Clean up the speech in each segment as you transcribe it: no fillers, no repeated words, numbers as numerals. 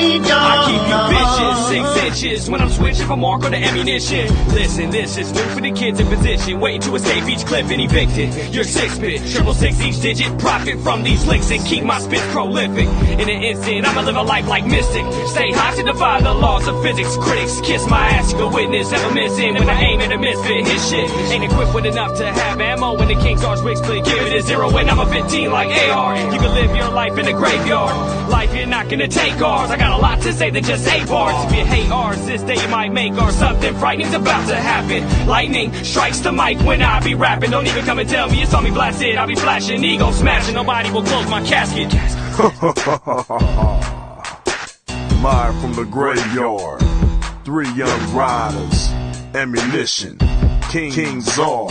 graveyard. I keep you bitches 6 inches when I'm switching from mark or to ammunition. Listen, this is new for the kids in position, waiting to escape each clip and evicted. You're 6-bit, 666 each digit, profit from these licks and keep my spits prolific. In an instant, I'ma live a life like Mystic. Stay high to defy the laws of physics. Critics kiss my ass, you can witness, ever missing when I aim at a misfit. His shit ain't equipped with enough to have ammo when the King Stars wig split. Give it a 0 and I'm a 15 like AR. You can live your life in the graveyard. Life, you're not gonna take ours. I got a lot to say that just 8 bars. If you hate ours, this day you might make ours. Something frightening's about to happen. Lightning strikes the mic when I be rapping. Don't even come and tell me you saw me blasted. I'll be flashing, ego smashing. Nobody will close my casket. Live from the graveyard, 3 young riders, ammunition, King Czar,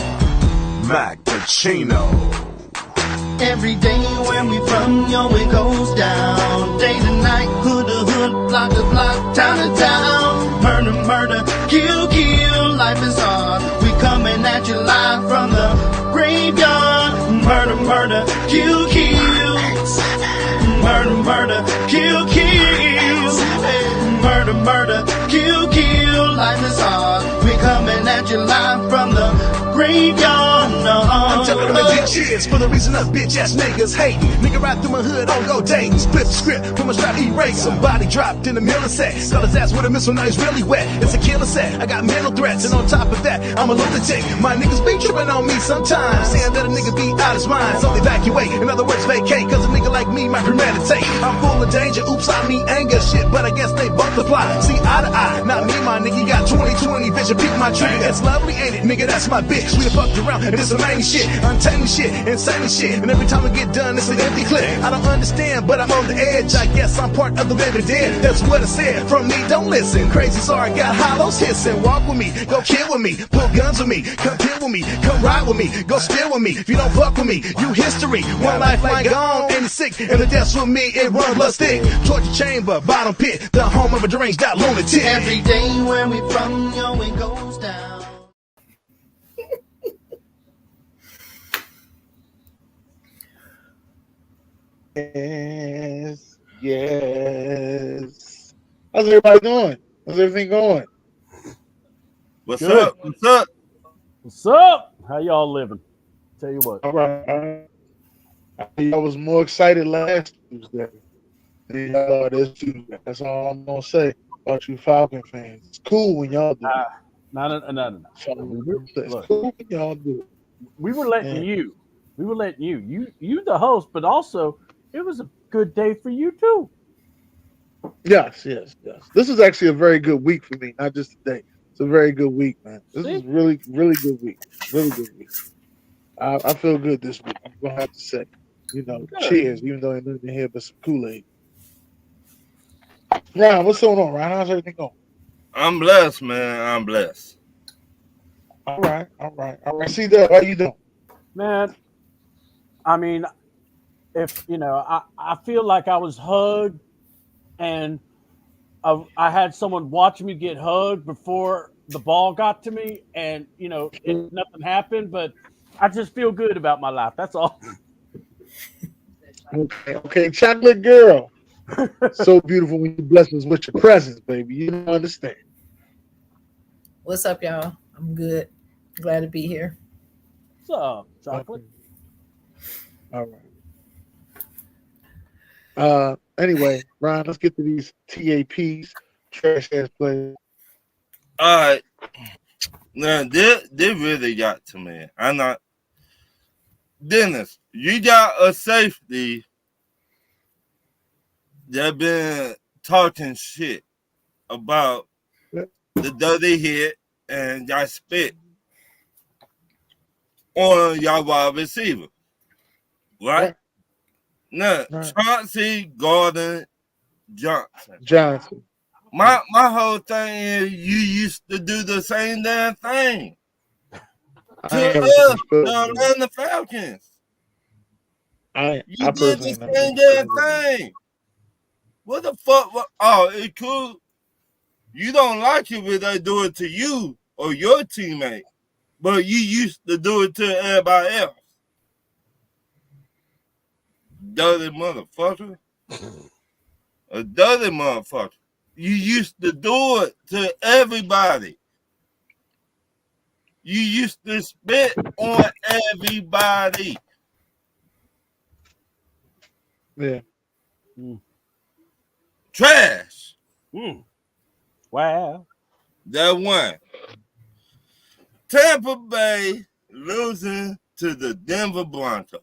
Mac Pacino. Every day when we from, yo, it goes down. Day to night, hood to hood, block to block, town to town. Murder, murder, kill, kill, life is hard. We coming at you live from the graveyard. Murder, murder, kill, kill. Murder, murder, kill, kill. Murder, murder, kill, kill, life is hard. We coming at you live from the graveyard. I'm telling them to get cheers for the reason us bitch ass niggas hating. Nigga ride through my hood on go dating. Split the script from a shot erase. Somebody dropped in the middle of sex. Got his ass with a missile, now he's really wet. It's a killer set. I got mental threats, and on top of that, I'm a lunatic. My niggas be tripping on me sometimes, saying that a nigga be out his mind. So evacuate, in other words, vacate. Cause a nigga like me might premeditate. I'm full of danger, oops, I mean anger shit, but I guess they both apply. See eye to eye, not me, my nigga. You got 20/20 vision, peek my trigger. It's lovely, ain't it, nigga? That's my bitch. We done fucked around, and this some main shit, untamed shit, insane shit. And every time I get done, it's an empty clip. I don't understand, but I'm on the edge. I guess I'm part of the living dead. That's what I said. From me, don't listen. Crazy, sorry, got hollows hissing. Walk with me, go kill with me, pull guns with me, come deal with me, come ride with me, go steal with me. If you don't fuck with me, you history. One lifeline gone, and it's sick. And the death's with me, it run blood stick. Torture chamber, bottom pit, the home of a deranged out lunatic. Every day when we from, yo, it goes down. Yes, yes. How's everybody doing? How's everything going? What's up? What's up? What's up? How y'all living? Tell you what. All right. I was more excited last Tuesday than y'all are this Tuesday. That's all I'm gonna say about you Falcon fans. It's cool when y'all do it. No. It's cool when y'all do it. We were letting you. You the host, but also it was a good day for you too. Yes. This is actually a very good week for me, not just today. It's a very good week, man. This is really, really good week. Really good week. I feel good this week. I'm gonna have to say, cheers, even though ain't nothing in here but some Kool-Aid. Ryan, what's going on, Ryan? How's everything going? I'm blessed, man. I'm blessed. All right. See that? How you doing? Man, I mean, if I feel like I was hugged, and I had someone watching me get hugged before the ball got to me, and nothing happened, but I just feel good about my life. That's all. Okay, chocolate girl. So beautiful when you bless us with your presence, baby. You don't understand. What's up, y'all? I'm good. Glad to be here. What's up, chocolate? All right. Anyway, Ryan, let's get to these TAPs, trash ass players. All right. Now, they really got to me. I'm not. Dennis, you got a safety that been talking shit about the dirty hit and y'all spit on y'all wide receiver. Right? No, Chauncey Gordon Johnson. My whole thing is you used to do the same damn thing to us, the Atlanta Falcons. You did the same damn thing. What the fuck? Oh, it's cool. You don't like it when they do it to you or your teammate, but you used to do it to everybody else. Dirty motherfucker. A dirty motherfucker. You used to do it to everybody. You used to spit on everybody. Yeah. Trash. Wow. That one. Tampa Bay losing to the Denver Broncos.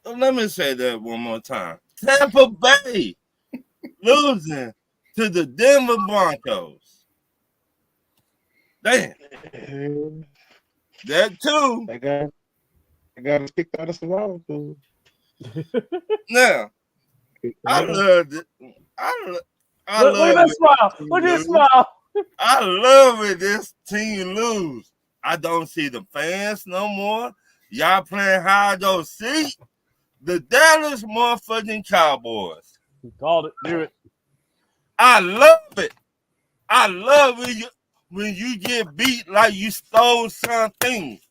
Let me say that one more time. Tampa Bay losing to the Denver Broncos. Damn. That too. They got us kicked out of survival pool. Now, I love it. I Look at that smile. Look at that smile. I love it. This team lose. I don't see the fans no more. Y'all playing hide or seek. The Dallas motherfucking Cowboys. You called it. Do it. I love it. I love when you get beat like you stole something.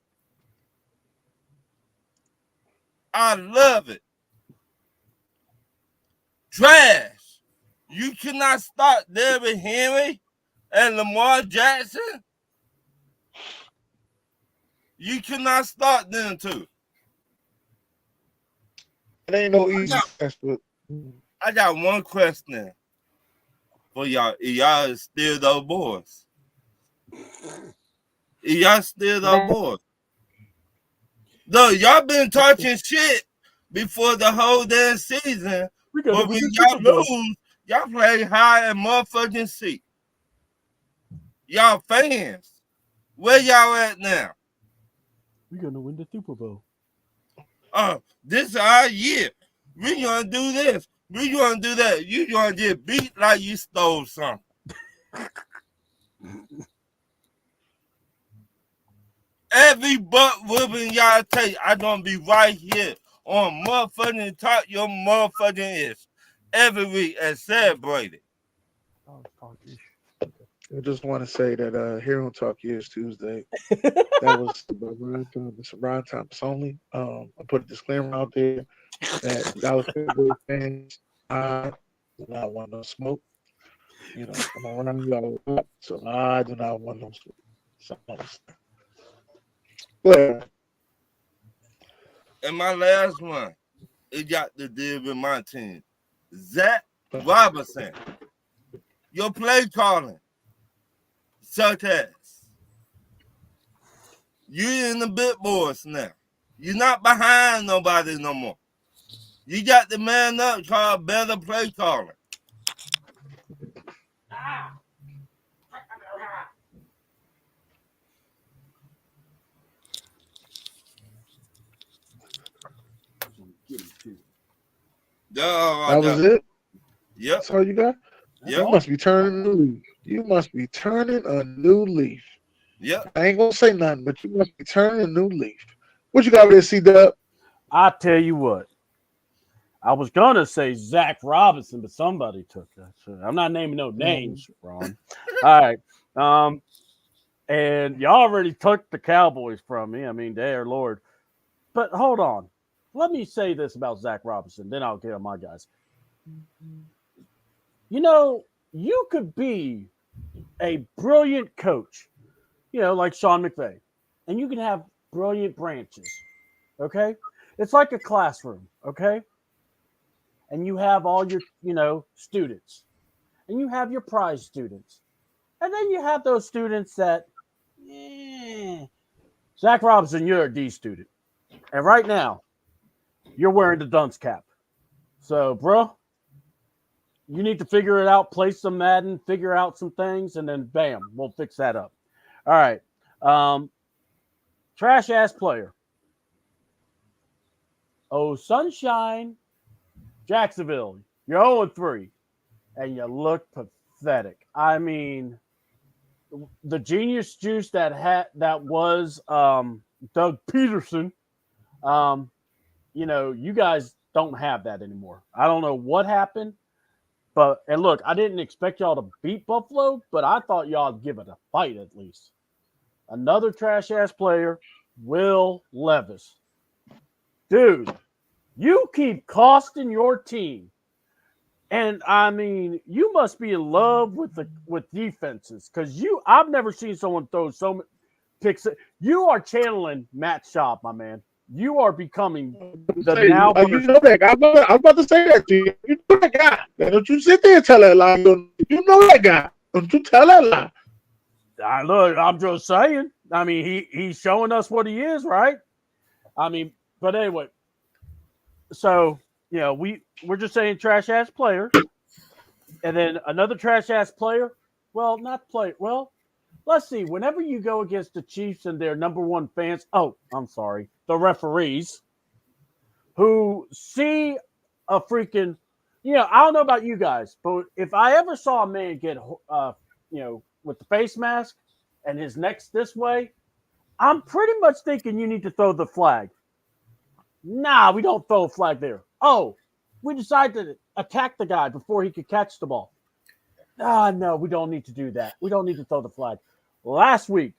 I love it. Trash. You cannot stop Derrick Henry and Lamar Jackson. You cannot stop them two. It ain't no easy test, but I got one question for y'all. Y'all still those boys? Y'all still those boys? No, y'all been talking shit before the whole damn season. But when y'all lose, y'all play high and motherfucking seat. Y'all fans, where y'all at now? We're gonna win the Super Bowl. This is our year. We gonna do this. We gonna do that. You gonna get beat like you stole something. Every butt whooping y'all take, I gonna be right here on motherfucking top your motherfucking ish every week and celebrate it. I just want to say that here on Talk Years Tuesday, that was Ron Thomas only. I put a disclaimer out there that Dallas Cowboys fans, I do not want no smoke. You know, I'm gonna run y'all up, so I do not want no smoke. But and my last one, it got to deal with my team. Zach Robinson, your play calling, such as you in the big boys now. You're not behind nobody no more. You got the man up called better play calling. That was it? Yep. That's all you got? Yep. You must be turning a new leaf. You must be turning a new leaf. Yep. I ain't gonna say nothing, but you must be turning a new leaf. What you got over there, C-Dub? I tell you what. I was gonna say Zach Robinson, but somebody took that. So I'm not naming no names, Ron. All right. And y'all already took the Cowboys from me. I mean, dear Lord. But hold on. Let me say this about Zach Robinson, then I'll get on my guys. You know, you could be a brilliant coach, you know, like Sean McVay, and you can have brilliant branches, okay? It's like a classroom, okay? And you have all your, you know, students, and you have your prize students. And then you have those students that, Zach Robinson, you're a D student. And right now, you're wearing the dunce cap. So, bro, you need to figure it out, play some Madden, figure out some things, and then bam, we'll fix that up. All right. Trash ass player. Oh, Sunshine, Jacksonville. You're 0-3, and you look pathetic. I mean, the genius juice that was Doug Peterson. You know, you guys don't have that anymore. I don't know what happened, and look, I didn't expect y'all to beat Buffalo, but I thought y'all'd give it a fight at least. Another trash ass player, Will Levis. Dude, You keep costing your team. And I mean, you must be in love with defenses because I've never seen someone throw so many picks. You are channeling Matt Schaub, my man. You are becoming the now. You know that guy. I'm about to say that to you. You know that guy. Don't you sit there and tell that lie. You know that guy. Don't you tell that lie. Look, I'm just saying. I mean, he's showing us what he is, right? I mean, but anyway. So, we're just saying trash ass player. And then another trash ass player. Well, not player. Well, let's see. Whenever you go against the Chiefs and their number one fans, I'm sorry, the referees who see a freaking, I don't know about you guys, but if I ever saw a man get, with the face mask and his neck's this way, I'm pretty much thinking you need to throw the flag. Nah, we don't throw a flag there. Oh, we decided to attack the guy before he could catch the ball. No, we don't need to do that. We don't need to throw the flag. Last week,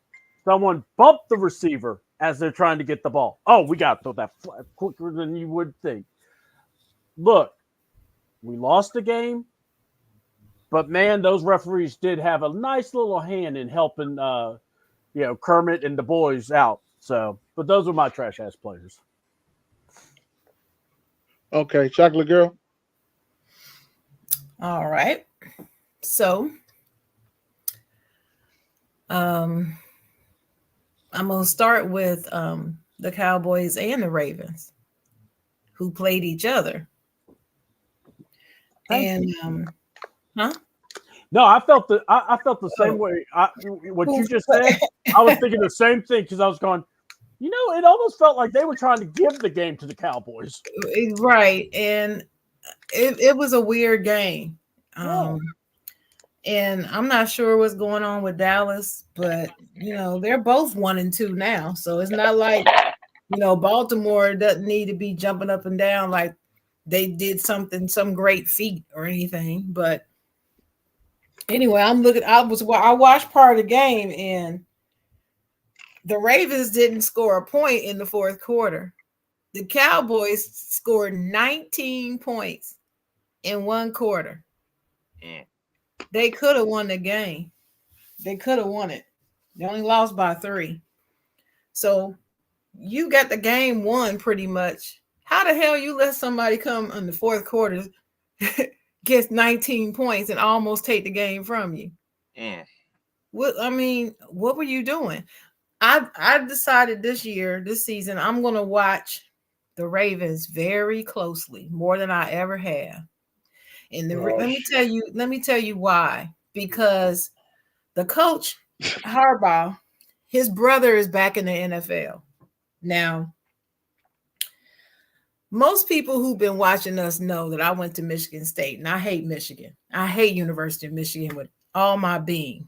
someone bumped the receiver as they're trying to get the ball. Oh, we got to throw that flag quicker than you would think. Look, we lost the game, but man, those referees did have a nice little hand in helping, Kermit and the boys out. So, but those are my trash ass players. Okay, Chocolate Girl. All right. So, I'm going to start with the Cowboys and the Ravens, who played each other. No, I felt the same way. What you just said, I was thinking the same thing because I was going, it almost felt like they were trying to give the game to the Cowboys. Right. And it was a weird game. And I'm not sure what's going on with Dallas, but, they're both 1-2 now. So it's not like, Baltimore doesn't need to be jumping up and down like they did some great feat or anything. But anyway, I watched part of the game, and the Ravens didn't score a point in the fourth quarter. The Cowboys scored 19 points in one quarter. They could have won the game. They could have won it. They only lost by 3. So you got the game won pretty much. How the hell you let somebody come in the fourth quarter, get 19 points and almost take the game from you? What were you doing? I decided this season, I'm going to watch the Ravens very closely, more than I ever have. And let me tell you why. Because the coach, Harbaugh, his brother is back in the NFL. Now, most people who've been watching us know that I went to Michigan State, and I hate Michigan. I hate University of Michigan with all my being.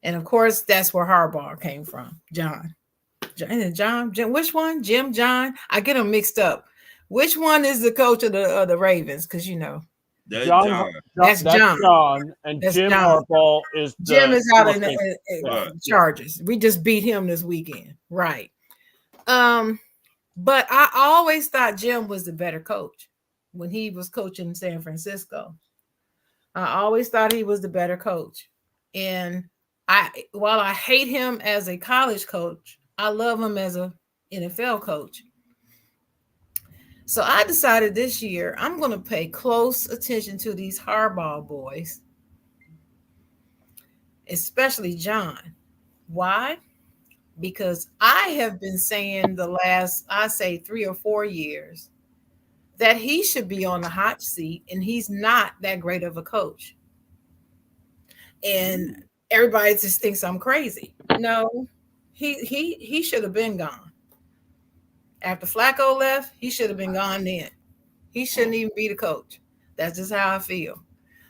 And of course, that's where Harbaugh came from. John, which one? Jim, John? I get them mixed up. Which one is the coach of the Ravens? Because that's John. That's John. And that's Jim John. Harbaugh is Jim is out in the Chargers. We just beat him this weekend, right? But I always thought Jim was the better coach when he was coaching San Francisco. I always thought he was the better coach, and while I hate him as a college coach, I love him as an NFL coach. So I decided this year I'm going to pay close attention to these Harbaugh boys, especially John. Why? Because I have been saying the last, 3 or 4 years that he should be on the hot seat, and he's not that great of a coach. And everybody just thinks I'm crazy. No, he should have been gone. After Flacco left, he should have been gone then. He shouldn't even be the coach. That's just how I feel.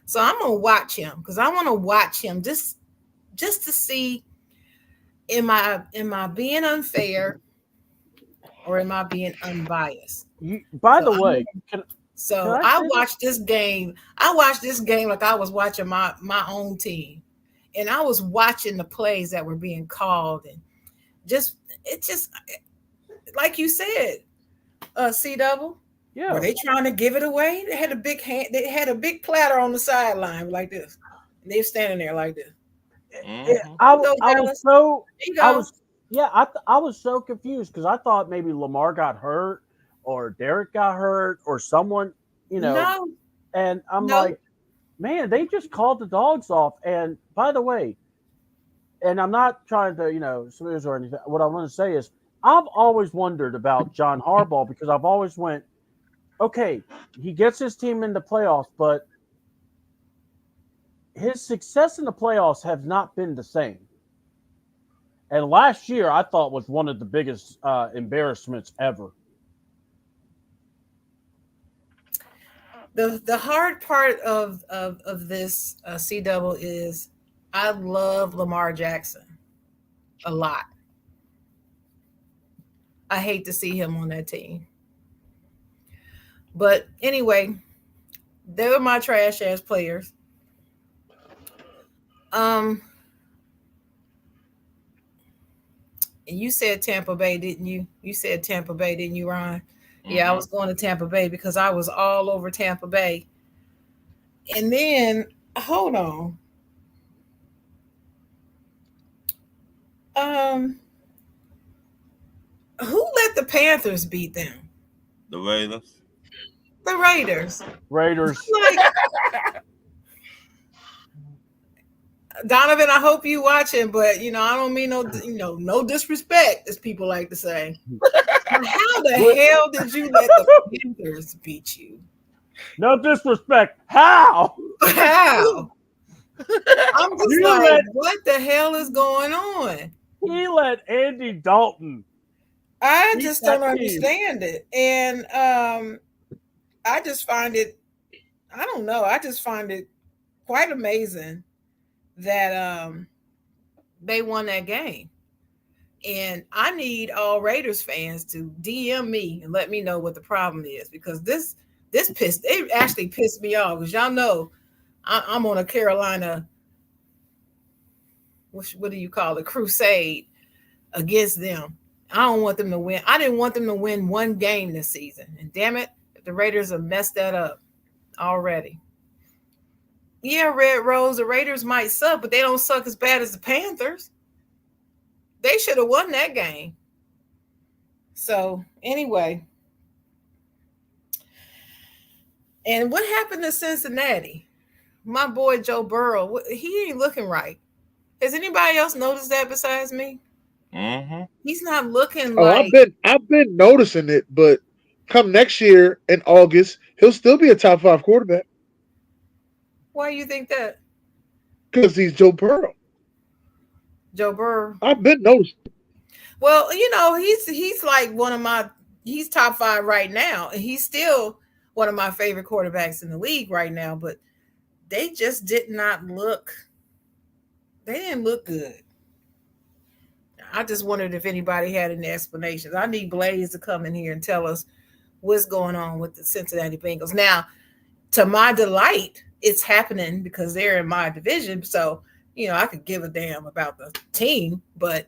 So I'm gonna watch him because I want to watch him just to see, am I being unfair or am I being unbiased? By the way, I watched this game. I watched this game like I was watching my own team, and I was watching the plays that were being called, and just like you said, C double? Yeah. Were they trying to give it away? They had a big hand. They had a big platter on the sideline like this. And they were standing there like this. I was so confused because I thought maybe Lamar got hurt or Derek got hurt or someone, No. And I'm like, man, they just called the dogs off. And by the way, and I'm not trying to, snooze or anything. What I want to say is I've always wondered about John Harbaugh because I've always went, okay, he gets his team in the playoffs, but his success in the playoffs have not been the same. And last year, I thought was one of the biggest embarrassments ever. The hard part of this C double is I love Lamar Jackson a lot. I hate to see him on that team. But anyway, they were my trash ass players. You said Tampa Bay, didn't you? You said Tampa Bay, didn't you, Ron? Mm-hmm. Yeah, I was going to Tampa Bay because I was all over Tampa Bay. And then, hold on. Who let the Panthers beat them? The Raiders. The Raiders. Donovan, I hope you watching, but I don't mean no disrespect, as people like to say. How the hell did you let the Panthers beat you? No disrespect. How? How? I'm just what the hell is going on? He let Andy Dalton. I just don't understand it. And I just find it, I don't know, I just find it quite amazing that they won that game. And I need all Raiders fans to DM me and let me know what the problem is, because it actually pissed me off, because y'all know I'm on a Carolina, what do you call it, crusade against them. I don't want them to win. I didn't want them to win one game this season. And damn it, the Raiders have messed that up already. Yeah, Red Rose, the Raiders might suck, but they don't suck as bad as the Panthers. They should have won that game. So, anyway. And what happened to Cincinnati? My boy Joe Burrow, he ain't looking right. Has anybody else noticed that besides me? Mm-hmm. He's not looking like... I've been noticing it, but come next year in August, he'll still be a top 5 quarterback. Why do you think that? Because he's Joe Burrow. Joe Burrow. I've been noticing. Well, he's like he's top 5 right now, and he's still one of my favorite quarterbacks in the league right now, but they just didn't look good. I just wondered if anybody had any explanations. I need Blaze to come in here and tell us what's going on with the Cincinnati Bengals. Now, to my delight, it's happening because they're in my division. So, I could give a damn about the team, but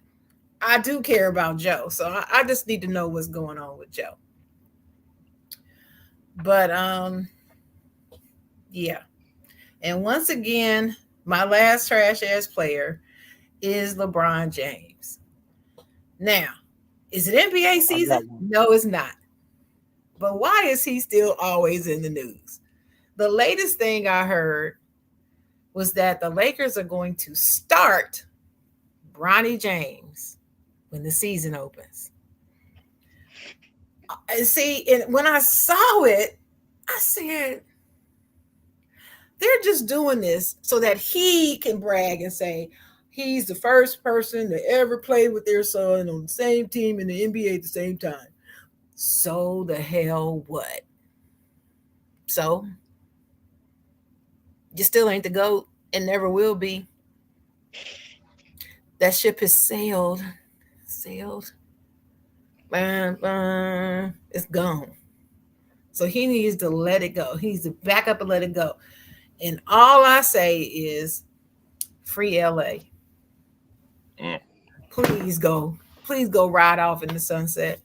I do care about Joe. So I just need to know what's going on with Joe. But, yeah. And once again, my last trash ass player is LeBron James. Now, is it NBA season? No, it's not. But why is he still always in the news? The latest thing I heard was that the Lakers are going to start Bronny James when the season opens. And see, and when I saw it, I said, they're just doing this so that he can brag and say, he's the first person to ever play with their son on the same team in the NBA at the same time. So the hell what? So you still ain't the GOAT and never will be. That ship has sailed. It's gone. So he needs to let it go. He needs to back up and let it go. And all I say is free LA. Please go ride off in the sunset.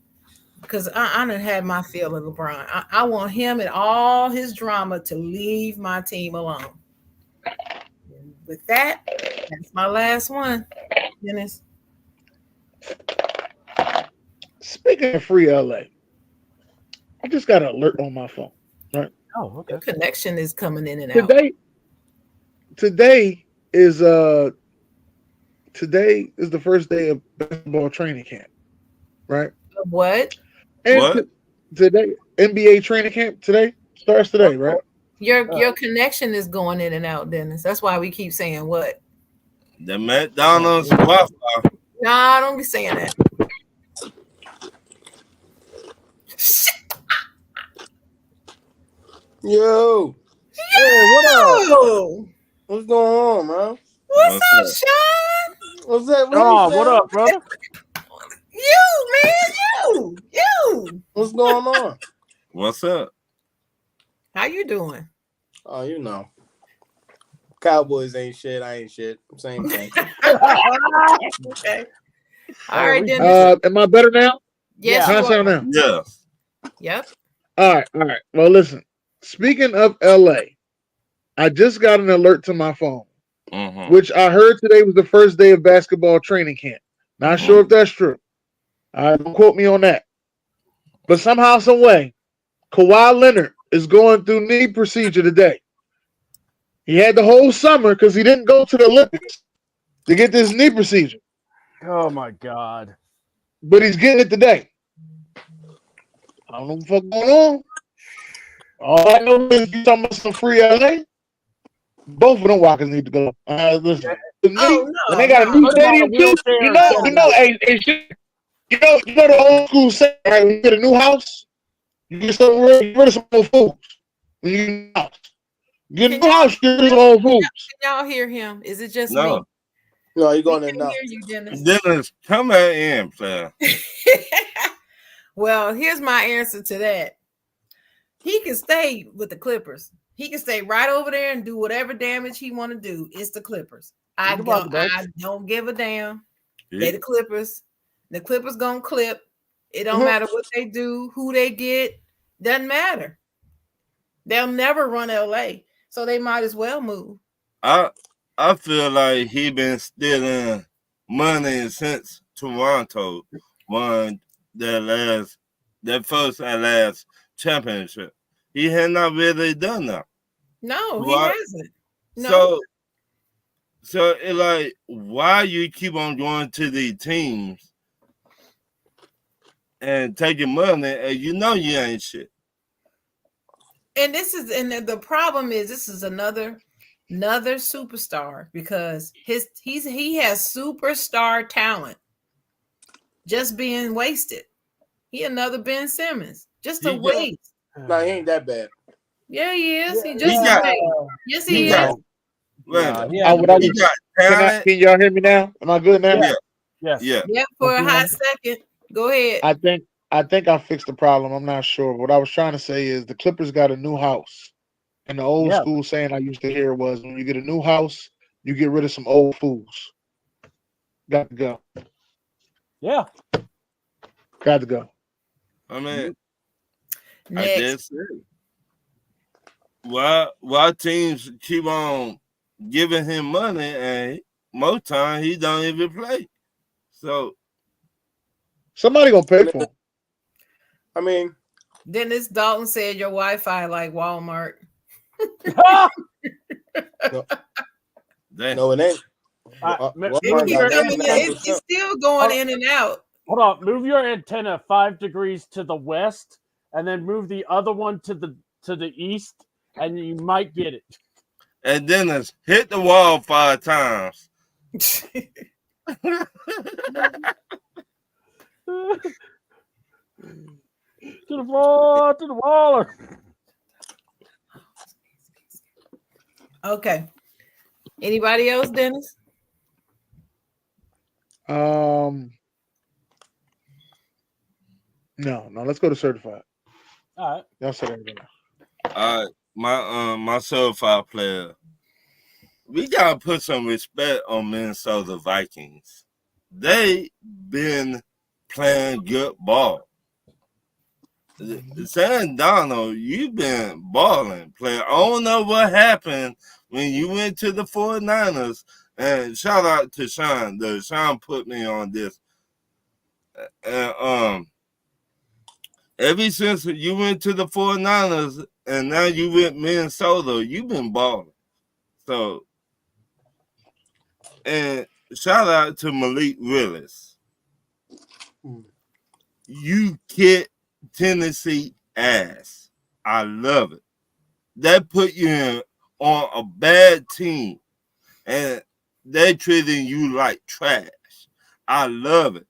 because I done had my fill of LeBron. I want him and all his drama to leave my team alone. And with that, that's my last one, Dennis. Speaking of free LA, I just got an alert on my phone. Right. Oh, okay. Your connection is coming in and out. Today is the first day of basketball training camp. Right. What? And What? Today NBA training camp starts today, right? Your connection is going in and out, Dennis. That's why we keep saying what? The McDonald's Wi-Fi. Nah, don't be saying that. Yo. Hey, what up? What's going on, man? What's up, Sean? What's up? What up, brother? You, man, you. What's going on? What's up? How you doing? Oh, you know. Cowboys ain't shit. I ain't shit. Same thing. Okay. All right, Dennis. Am I better now? Yes. How I sound now? Yes. Yep. All right. Well, listen. Speaking of LA, I just got an alert to my phone, which I heard today was the first day of basketball training camp. Not sure if that's true. Don't quote me on that. But somehow, some way, Kawhi Leonard is going through knee procedure today. He had the whole summer because he didn't go to the Olympics to get this knee procedure. Oh my God! But he's getting it today. I don't know what the fuck going on. All I know is you talking about some free LA. Both of them walkers need to go. Listen, when they got a new stadium too, you know, the old school saying, right? When you get a new house, you get rid of some old fools. When you get a new house, you get a new house, you get rid of some old fools. Can y'all hear him? Is it just No. me? No, you're going in now. Hear you, Dennis. Dennis, come back in, player. Well, here's my answer to that. He can stay with the Clippers. He can stay right over there and do whatever damage he want to do. It's the Clippers. I don't give a damn. They the Clippers. The Clippers gonna clip. It don't matter what they do, who they get. Doesn't matter. They'll never run LA, so they might as well move. I feel like he been stealing money since Toronto won that first and last championship. He had not really done that. No, he hasn't. No. So it like, why you keep on going to these teams and taking money and you know you ain't shit? And the problem is this is another superstar because he has superstar talent just being wasted. He another Ben Simmons, just a waste. No, he ain't that bad. Yeah, he is. He Yes, he is. Can y'all hear me now? Am I good now? Yes. Yeah. Yeah. For a hot second, go ahead. I think I fixed the problem. I'm not sure. What I was trying to say is the Clippers got a new house. And the old school saying I used to hear was when you get a new house, you get rid of some old fools. Got to go. Yeah. Got to go. I mean, Next. I did say. Why teams keep on giving him money and most time he don't even play? So somebody gonna pay for him. I mean, Dennis Dalton said your Wi-Fi like Walmart. No, it ain't. It's still going in and out. Hold on, move your antenna 5 degrees to the west, and then move the other one to the east, and you might get it. And then it's hit the wall 5 times. To the wall. Okay. Anybody else, Dennis? No. Let's go to certified. All right. Y'all said everything. All right, my certified player. We gotta put some respect on Minnesota Vikings. They been playing good ball. Sam Donald, you've been balling, player. I don't know what happened when you went to the 49ers. And shout out to Sean. Sean put me on this. And ever since you went to the 49ers and now you went Minnesota, you've been balling. So, and shout out to Malik Willis. You kick Tennessee ass. I love it. That put you on a bad team, and they treating you like trash. I love it.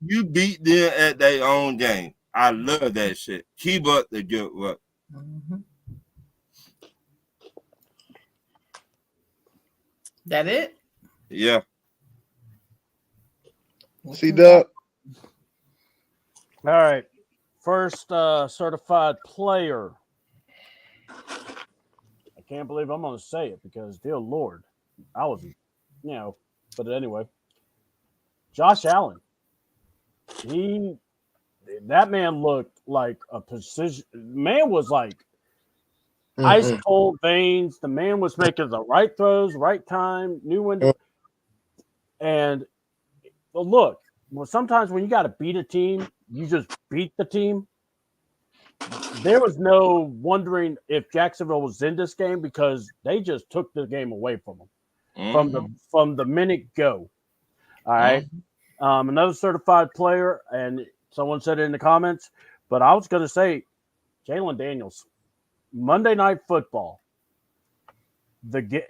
You beat them at their own game. I love that shit. Keep up the good work. That it? Yeah. See, Doug. All right. First certified player. I can't believe I'm going to say it because, dear Lord, I was, but anyway. Josh Allen. That man looked like a precision. Man was like ice cold veins. The man was making the right throws, right time, knew when to. And look, sometimes when you got to beat a team, you just beat the team. There was no wondering if Jacksonville was in this game because they just took the game away from them from the minute go. All right. Another certified player, and someone said it in the comments, but I was going to say Jalen Daniels. Monday Night Football.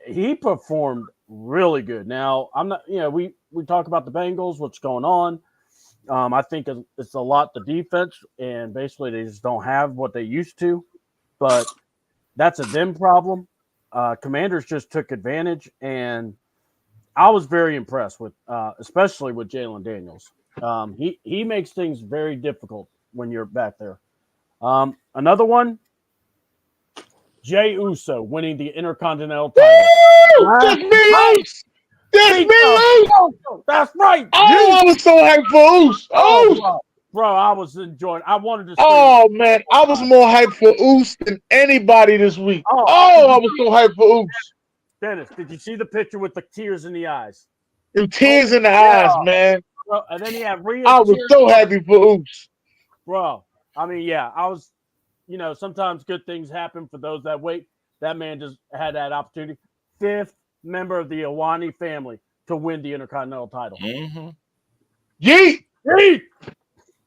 He performed really good. Now, I'm not, we talk about the Bengals, what's going on. I think it's a lot the defense, and basically they just don't have what they used to. But that's a them problem. Commanders just took advantage, and I was very impressed with, especially with Jalen Daniels. He makes things very difficult when you're back there. Another one, Jey Uso winning the Intercontinental title. That's me, That's me, That's right. Oh, I was so hyped for Oos. Bro, I was enjoying. I wanted to. Oh man, I was more hyped for Oos than anybody this week. I was so hyped for Oos. Dennis, did you see the picture with the tears in the eyes? The tears in the eyes, man. Bro, and then he had Rhea. I was so happy for Oops. Bro, I mean, yeah, I was, sometimes good things happen for those that wait. That man just had that opportunity. 5th member of the Iwani family to win the Intercontinental title. Yeet! Yeet!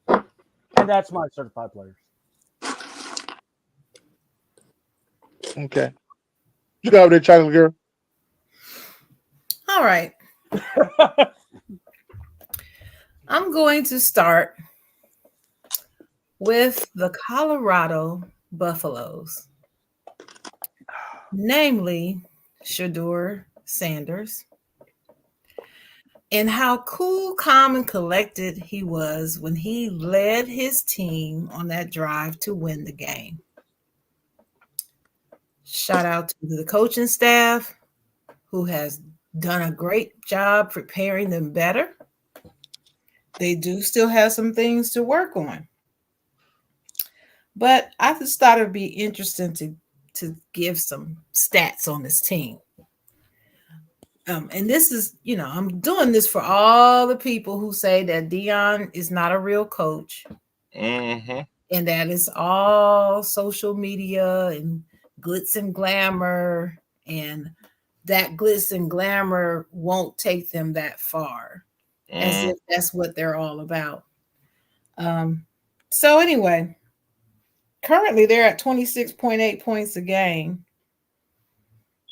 And that's my certified players. Okay. You got over there, chocolate girl. All right. I'm going to start with the Colorado Buffaloes, namely Shedeur Sanders, and how cool, calm, and collected he was when he led his team on that drive to win the game. Shout out to the coaching staff who has done a great job preparing them better. They do still have some things to work on. But I just thought it would be interesting to give some stats on this team. And this is, I'm doing this for all the people who say that Dion is not a real coach. And that is all social media and glitz and glamour, and that glitz and glamour won't take them that far, as if that's what they're all about. So anyway, currently they're at 26.8 points a game.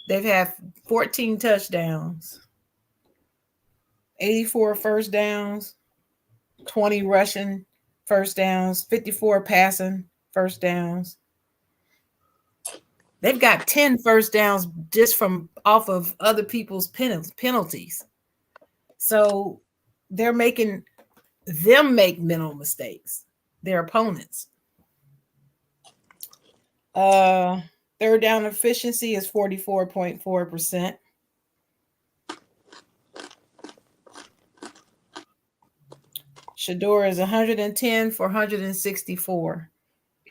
They've had 14 touchdowns, 84 first downs, 20 rushing first downs, 54 passing first downs. They've got 10 first downs just from off of other people's penalties. So they're making them make mental mistakes, their opponents. Third down efficiency is 44.4%. Shador is 110 for 164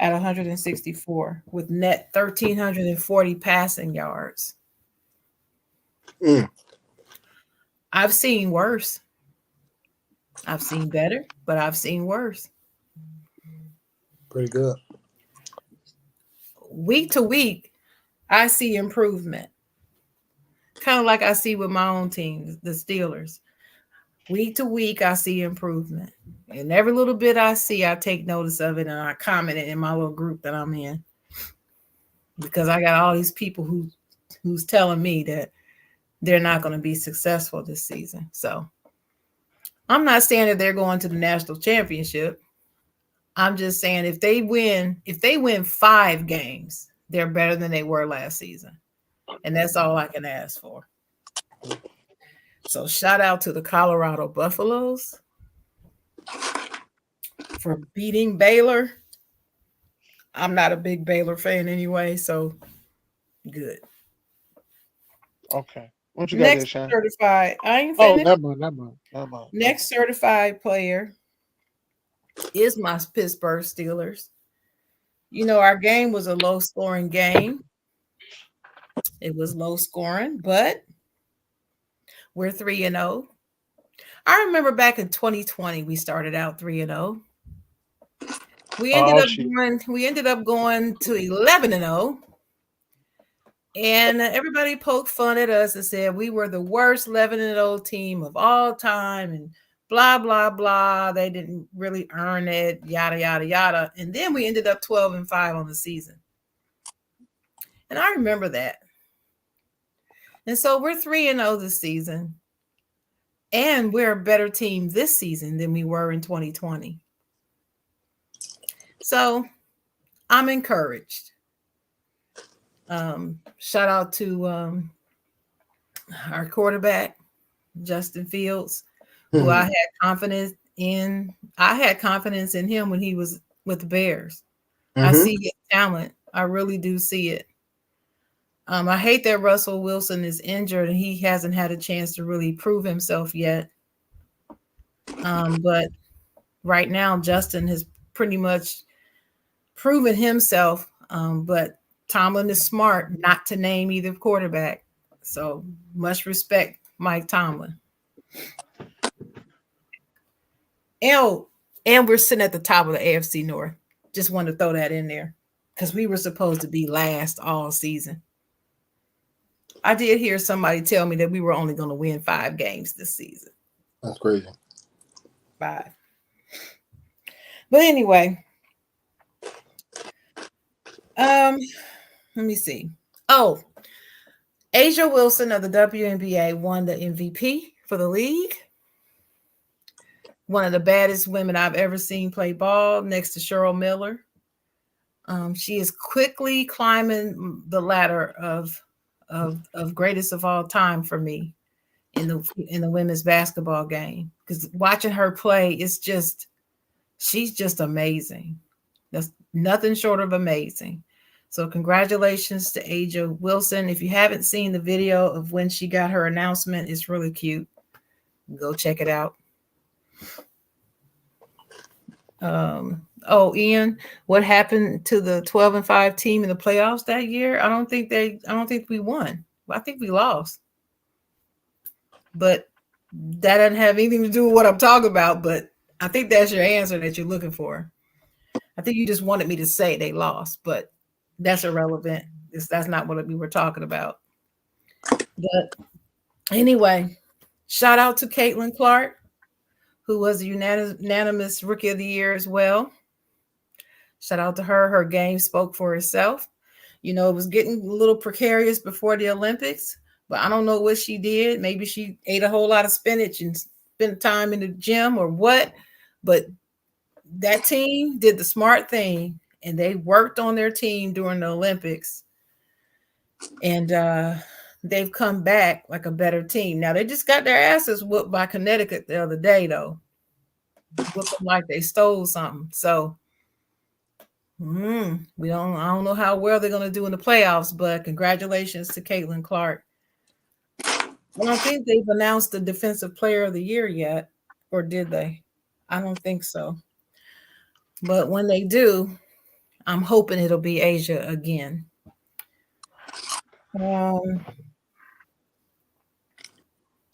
at 164 with net 1,340 passing yards. I've seen worse. I've seen better, but I've seen worse. Pretty good. Week to week, I see improvement. Kind of like I see with my own team, the Steelers. Week to week, I see improvement. And every little bit I see, I take notice of it and I comment it in my little group that I'm in. Because I got all these people who's telling me that they're not going to be successful this season. So I'm not saying that they're going to the national championship. I'm just saying if they win 5 games, they're better than they were last season. And that's all I can ask for. So shout out to the Colorado Buffaloes for beating Baylor. I'm not a big Baylor fan anyway, so good. Okay. What you got Next there, Sean? certified. I ain't finished. Never mind. Next certified player is my Pittsburgh Steelers. You know, our game was a low-scoring game. It was low scoring, but we're 3-0. I remember back in 2020, we started out 3-0. We ended up going to 11-0. And everybody poked fun at us and said we were the worst 11-0 team of all time and blah, blah, blah. They didn't really earn it, yada, yada, yada. And then we ended up 12-5 on the season. And I remember that. And so we're 3-0 this season. And we're a better team this season than we were in 2020. So I'm encouraged. Shout out to our quarterback, Justin Fields, who I had confidence in. I had confidence in him when he was with the Bears. I see his talent. I really do see it. I hate that Russell Wilson is injured and he hasn't had a chance to really prove himself yet. But right now, Justin has pretty much proven himself. But Tomlin is smart not to name either quarterback. So much respect, Mike Tomlin. And we're sitting at the top of the AFC North. Just wanted to throw that in there because we were supposed to be last all season. I did hear somebody tell me that we were only going to win 5 games this season. That's crazy. 5. But anyway, let me see. Oh, Asia Wilson of the WNBA won the MVP for the league. One of the baddest women I've ever seen play ball, next to Cheryl Miller. She is quickly climbing the ladder of greatest of all time for me in the women's basketball game. Because watching her play, she's just amazing. That's nothing short of amazing. So congratulations to Asia Wilson. If you haven't seen the video of when she got her announcement, it's really cute. Go check it out. Ian, what happened to the 12-5 team in the playoffs that year? I don't think we won. I think we lost. But that doesn't have anything to do with what I'm talking about, but I think that's your answer that you're looking for. I think you just wanted me to say they lost, but that's irrelevant. That's not what we were talking about. But anyway, shout out to Caitlin Clark, who was a unanimous Rookie of the Year as well. Shout out to her. Her game spoke for itself. You know, it was getting a little precarious before the Olympics, but I don't know what she did. Maybe she ate a whole lot of spinach and spent time in the gym or what, but that team did the smart thing and they worked on their team during the Olympics. And they've come back like a better team. Now they just got their asses whooped by Connecticut the other day, though. Whooped them like they stole something. So I don't know how well they're going to do in the playoffs, but congratulations to Caitlin Clark. I don't think they've announced the Defensive Player of the Year yet, or did they? I don't think so. But when they do, I'm hoping it'll be Asia again. And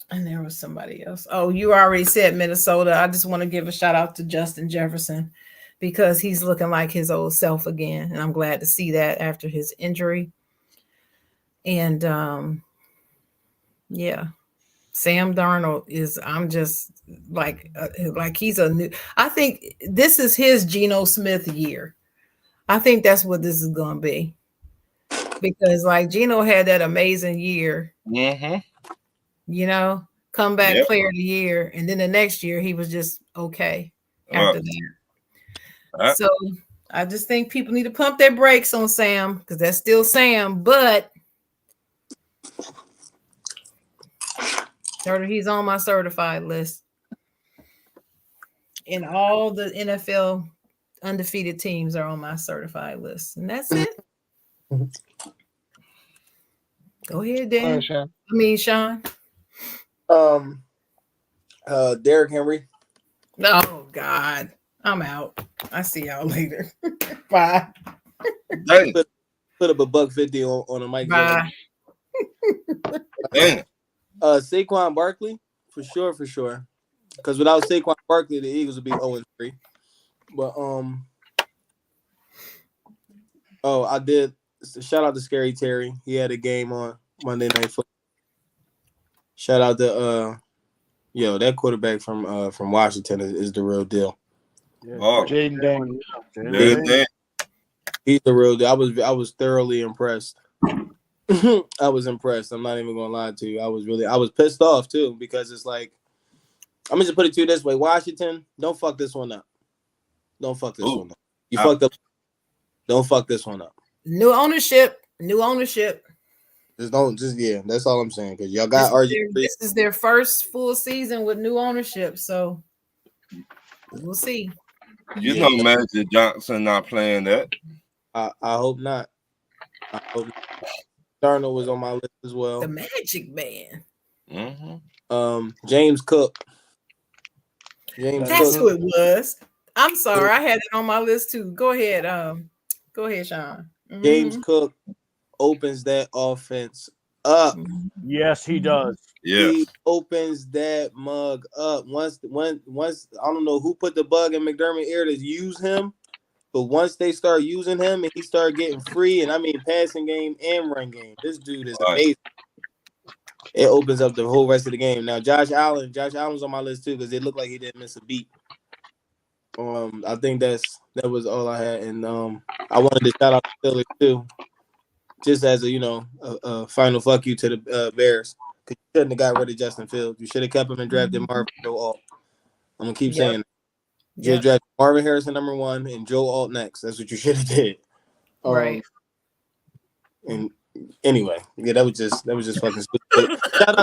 there was somebody else. Oh, you already said Minnesota. I just want to give a shout out to Justin Jefferson because he's looking like his old self again. And I'm glad to see that after his injury. And yeah, Sam Darnold is, I'm just like he's a new, I think this is his Geno Smith year. I think that's what this is going to be. Because like Geno had that amazing year. Mm-hmm. You know, comeback player of the year. And then the next year he was just okay after that. So I just think people need to pump their brakes on Sam because that's still Sam, but he's on my certified list. And all the NFL undefeated teams are on my certified list. And that's it. Go ahead, Dan. Right, Sean. Sean. Derrick Henry. Oh God, I'm out. I see y'all later. Bye. Put up a $150 on a mic. Bye. Saquon Barkley, for sure. Because without Saquon Barkley, the Eagles would be 0-3. But I did shout out to Scary Terry. He had a game on Monday Night Football. Shout out to that quarterback from Washington is the real deal. Jaden Daniels. He's the real deal. I was thoroughly impressed. I was impressed. I'm not even gonna lie to you. I was pissed off too because it's like, I'm gonna just put it to you this way: Washington, don't fuck this one up. Don't fuck this one up. You fucked up. Don't fuck this one up. New ownership. That's all I'm saying because y'all got RG3. This is their first full season with new ownership, so we'll see. You know, Magic Johnson not playing that. I hope not. Darnold was on my list as well. The Magic Man. Mm-hmm. James Cook. That's who it was. I'm sorry, I had it on my list too. Go ahead, Sean. Mm-hmm. James Cook opens that offense up. Yes, he does. Yeah, he opens that mug up. Once I don't know who put the bug in McDermott's ear to use him, but once they start using him and he started getting free, and I mean passing game and run game, this dude is amazing. It opens up the whole rest of the game. Now Josh Allen's on my list too because it looked like he didn't miss a beat. I think that was all I had, and I wanted to shout out to Steelers too, just as a final fuck you to the Bears. Because you shouldn't have got rid of Justin Fields. You should have kept him and drafted Marvin Joe Alt. I'm gonna keep saying it. You drafted Marvin Harrison #1 and Joe Alt next. That's what you should have did. Right. And anyway, that was just fucking stupid. Shout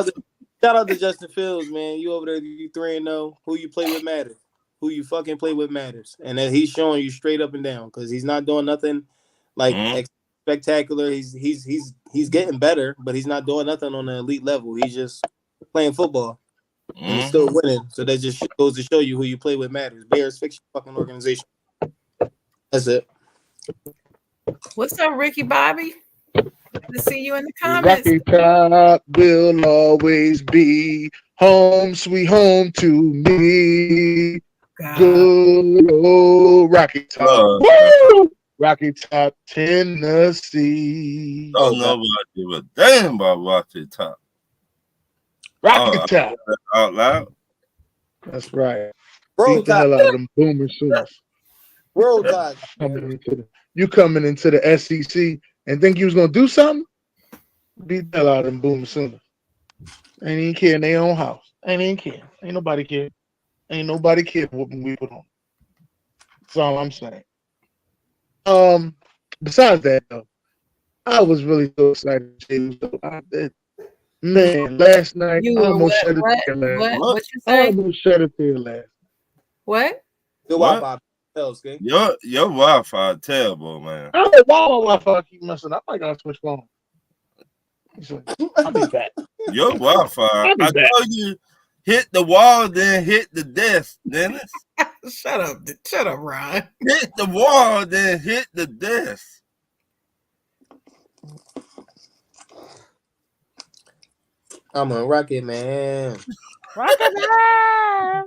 out to Justin Fields, man. You over there, you 3-0. Who you play with matters. Who you fucking play with matters. And that he's showing you straight up and down because he's not doing nothing like spectacular. He's getting better, but he's not doing nothing on the elite level. He's just playing football and he's still winning. So that just goes to show you who you play with matters. Bears, fix your fucking organization. That's it. What's up, Ricky Bobby? Good to see you in the comments. Rocky Top will always be home, sweet home to me. God. Good old Rocky Top. Woo! Rocky Top, Tennessee. Don't nobody give a damn about Rocky Top. Rocky Top. Out loud. That's right. Roll the hell out of them Boomer Sooners. Roll Tide. You coming into the SEC and think you was gonna do something? Beat the hell out of them Boomer Sooners. Ain't even care in their own house. Ain't even care. Ain't nobody care. Ain't nobody care what we put on. That's all I'm saying. Besides that though, I was really so excited. Man, last night I almost shed a tear last. What you say? I almost shed a tear last. What? Your Wi-Fi tells, okay? Your Wi-Fi terrible, man. I don't know why my Wi-Fi keep messing up. I gotta switch phone. I'll be back. Your Wi-Fi. I told you, hit the wall, then hit the desk, Dennis. Shut up, Ryan. Hit the wall, then hit the desk. I'm a Rocket Man. Rocket Man.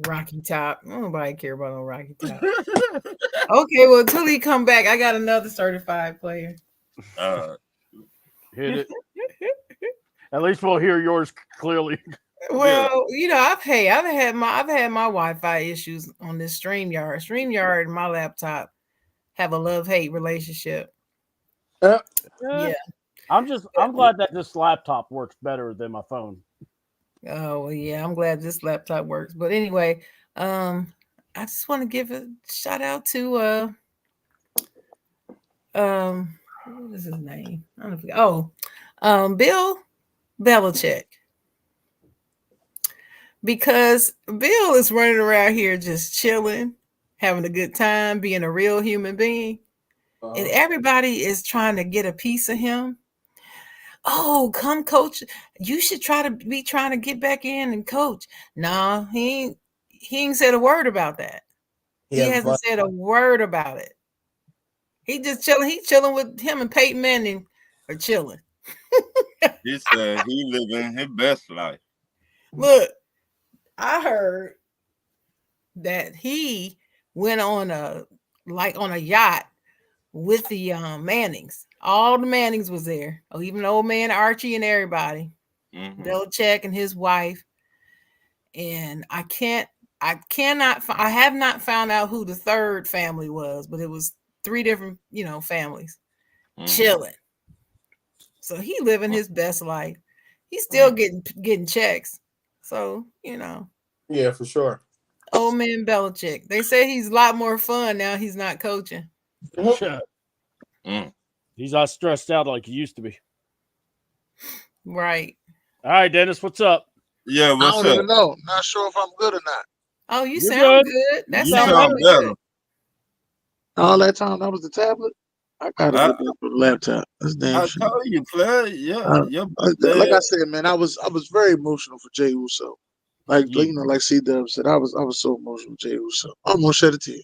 Rocky Top. Nobody care about no Rocky Top. Okay, well, till he come back, I got another certified player. Hit it. At least we'll hear yours clearly. Well, you know, I've had my Wi-Fi issues on this StreamYard. StreamYard and my laptop have a love-hate relationship. Yeah. I'm glad that this laptop works better than my phone. Oh well, yeah, I'm glad this laptop works. But anyway, I just want to give a shout out to what is his name? I don't know. Bill Belichick. Because Bill is running around here just chilling, having a good time, being a real human being. And everybody is trying to get a piece of him. Oh, come coach. You should trying to get back in and coach. No, he ain't said a word about that. He hasn't said a word about it. He just chilling. He's chilling with him and Peyton Manning are chilling. He said he living his best life. Look, I heard that he went on a yacht with the Mannings. All the Mannings was there. Oh, even old man Archie and everybody. Belichick and his wife. And I have not found out who the third family was, but it was 3 different, families chilling. So he living his best life. He's still getting checks. So, Yeah, for sure. Old man Belichick. They say he's a lot more fun now he's not coaching. He's not stressed out like he used to be. Right. All right, Dennis, what's up? Yeah, what's I don't even know. Not sure if I'm good or not. Oh, you sound good. That sounds really good. All that time that was the tablet. I gotta get back to the laptop. That's damn shit. I told you, player. Yeah, like I said, man, I was very emotional for Jey Uso. Like C-Dub said, I was so emotional with Jey Uso. I almost shed a tear.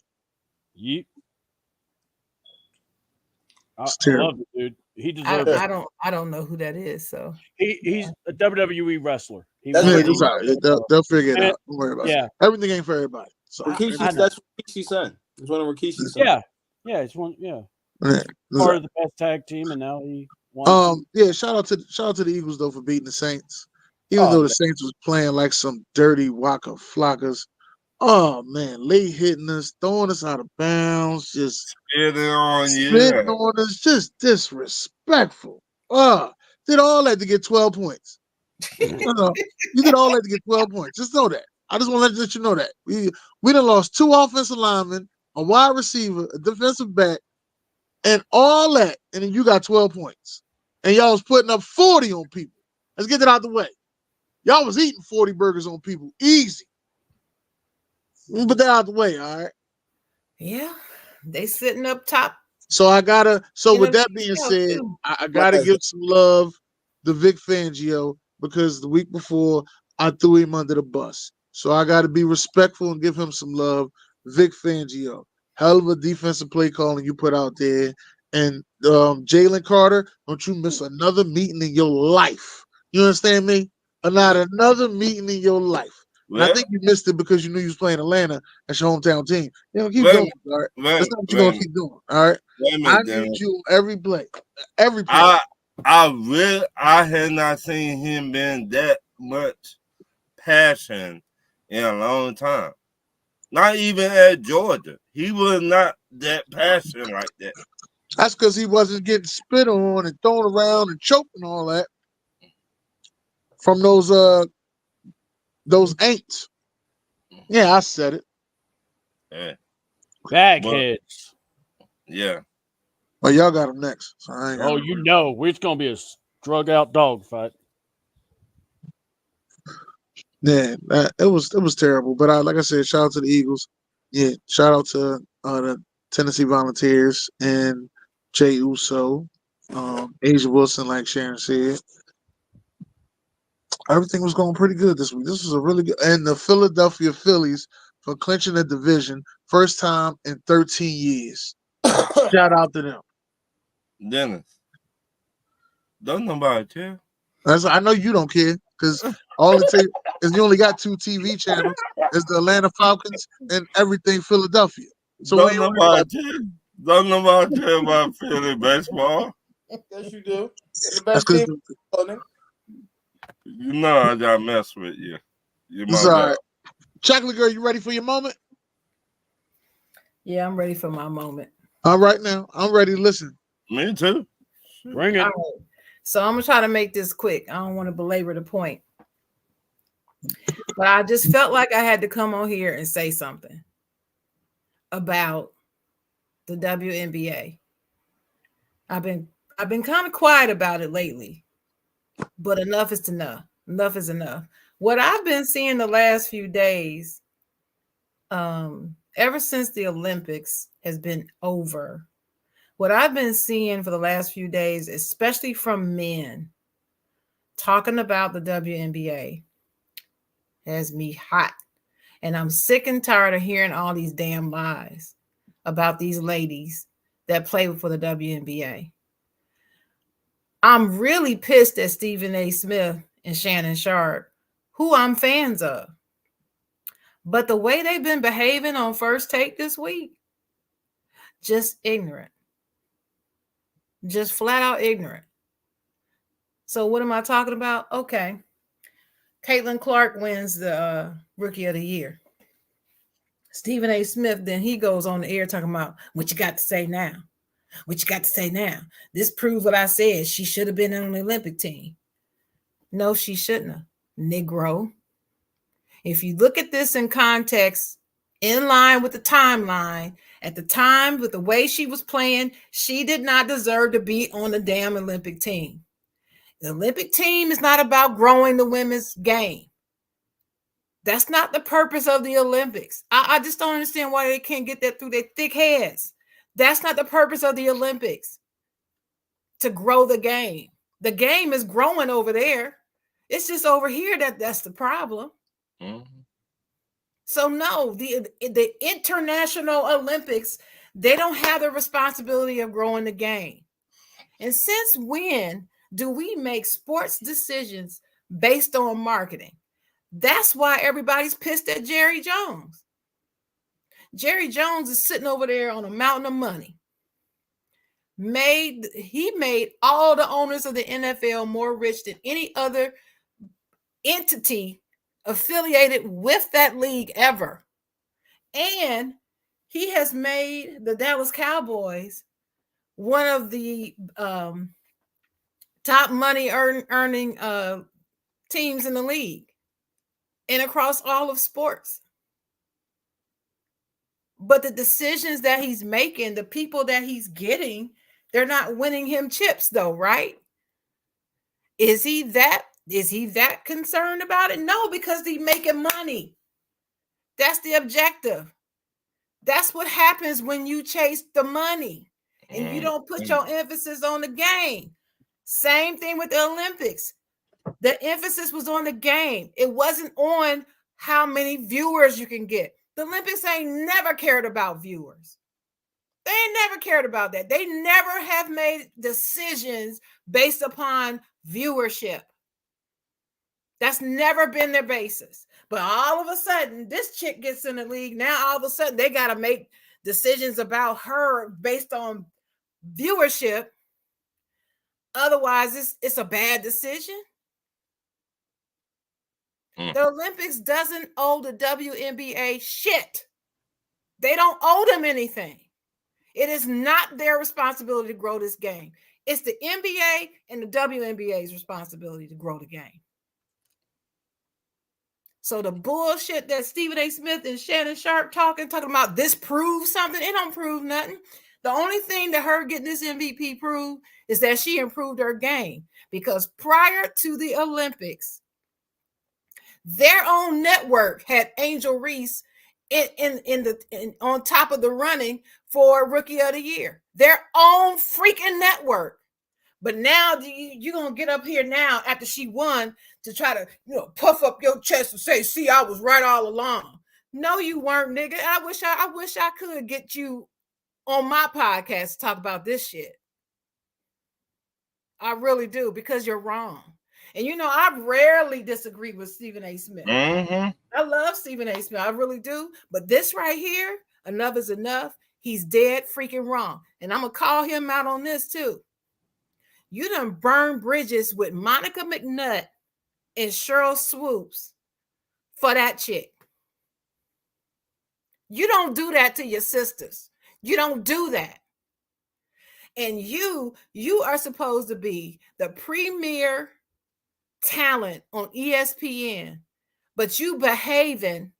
I love it, dude. He deserves it. I don't know who that is. So he's a WWE wrestler. They'll figure it out. Don't worry about it. Everything ain't for everybody. So that's Rikishi's son. It's one of Rikishi's sons. Yeah, it's one. Yeah, part of the best tag team, and now he won. Shout out to the Eagles though for beating the Saints, even though the Saints was playing like some dirty Waka Flockas. Oh man, late hitting us, throwing us out of bounds, just spitting on us, just disrespectful. Did all that to get 12 points. You did all that to get 12 points. Just know that. I just want to let you know that. We done lost 2 offensive linemen, a wide receiver, a defensive back, and all that, and then you got 12 points. And y'all was putting up 40 on people. Let's get that out the way. Y'all was eating 40 burgers on people. Easy. Put that out the way, all right? Yeah. They sitting up top. So with that being said, I gotta give some love to Vic Fangio because the week before I threw him under the bus. So I gotta be respectful and give him some love. Vic Fangio. Hell of a defensive play calling you put out there. And Jalen Carter, don't you miss another meeting in your life. You understand me? Not another meeting in your life. And I think you missed it because you knew you was playing Atlanta. That's your hometown team. Keep doing it, all right? That's not what you're gonna keep doing, all right? I need you every play. Every play. I had not seen him being that much passion in a long time. Not even at Georgia. He was not that passionate like that. That's because he wasn't getting spit on and thrown around and choked and all that from those ain'ts. Yeah, I said it. Yeah. Bagheads. Yeah. Well, y'all got him next. So it's gonna be a drug out dog fight. Yeah, it was terrible. But like I said, shout out to the Eagles. Yeah, shout out to the Tennessee Volunteers and Jey Uso, Asia Wilson, like Sharon said. Everything was going pretty good this week. This was a really good, and the Philadelphia Phillies for clinching the division, first time in 13 years. Shout out to them. Dennis, don't nobody care. I know you don't care because all it takes is you only got 2 TV channels. It's the Atlanta Falcons and everything Philadelphia. So don't nobody care. Don't nobody care about Philly baseball. Yes, you do. That's because you know I gotta mess with you. You're my guy. Chocolate Girl, you ready for your moment? Yeah, I'm ready for my moment. All right, now I'm ready to listen. Me too. Bring it. Right. So I'm gonna try to make this quick. I don't want to belabor the point, but I just felt like I had to come on here and say something about the WNBA. I've been kind of quiet about it lately, but enough is enough. Enough is enough. What I've been seeing the last few days, ever since the Olympics has been over, what I've been seeing for the last few days, especially from men talking about the WNBA, has me hot. And I'm sick and tired of hearing all these damn lies about these ladies that play for the WNBA. I'm really pissed at Stephen A. Smith and Shannon Sharp, who I'm fans of. But the way they've been behaving on First Take this week, just ignorant. Just flat out ignorant. So what am I talking about? Okay. Caitlin Clark wins the Rookie of the Year. Stephen A. Smith, then he goes on the air talking about what you got to say now. What you got to say now? This proves what I said. She should have been on the Olympic team. No, she shouldn't have. Negro. If you look at this in context, in line with the timeline, at the time with the way she was playing, she did not deserve to be on the damn Olympic team. The Olympic team is not about growing the women's game. That's not the purpose of the Olympics. I just don't understand why they can't get that through their thick heads. That's not the purpose of the Olympics, to grow the game. The game is growing over there. It's just over here that's the problem. Mm-hmm. So no, the International Olympics, they don't have the responsibility of growing the game. And since when do we make sports decisions based on marketing? That's why everybody's pissed at Jerry Jones. Jerry Jones is sitting over there on a mountain of money. He made all the owners of the NFL more rich than any other entity affiliated with that league ever. And he has made the Dallas Cowboys one of the top money earning teams in the league and across all of sports. But the decisions that he's making, the people that he's getting, they're not winning him chips though, right? Is he that concerned about it? No, because he's making money. That's the objective. That's what happens when you chase the money and you don't put your emphasis on the game. Same thing with the Olympics. The emphasis was on the game. It wasn't on how many viewers you can get. The Olympics ain't never cared about viewers. They ain't never cared about that. They never have made decisions based upon viewership. That's never been their basis. But all of a sudden, this chick gets in the league. Now, all of a sudden, they got to make decisions about her based on viewership. Otherwise, it's a bad decision. The Olympics doesn't owe the WNBA shit. They don't owe them anything. It is not their responsibility to grow this game. It's the NBA and the WNBA's responsibility to grow the game. So the bullshit that Stephen A. Smith and Shannon Sharp talking about this proves something, it don't prove nothing. The only thing that her getting this MVP proved is that she improved her game. Because prior to the Olympics, their own network had Angel Reese on top of the running for Rookie of the Year. Their own freaking network. But now you're going to get up here now after she won to try to puff up your chest and say, see, I was right all along. No, you weren't, nigga. I wish I could get you on my podcast to talk about this shit. I really do, because you're wrong. And you know, I rarely disagree with Stephen A. Smith. Mm-hmm. I love Stephen A. Smith. I really do. But this right here, enough is enough. He's dead freaking wrong. And I'm going to call him out on this too. You done burn bridges with Monica McNutt and Cheryl Swoops for that chick. You don't do that to your sisters. You don't do that. And you are supposed to be the premier talent on ESPN, but you behaving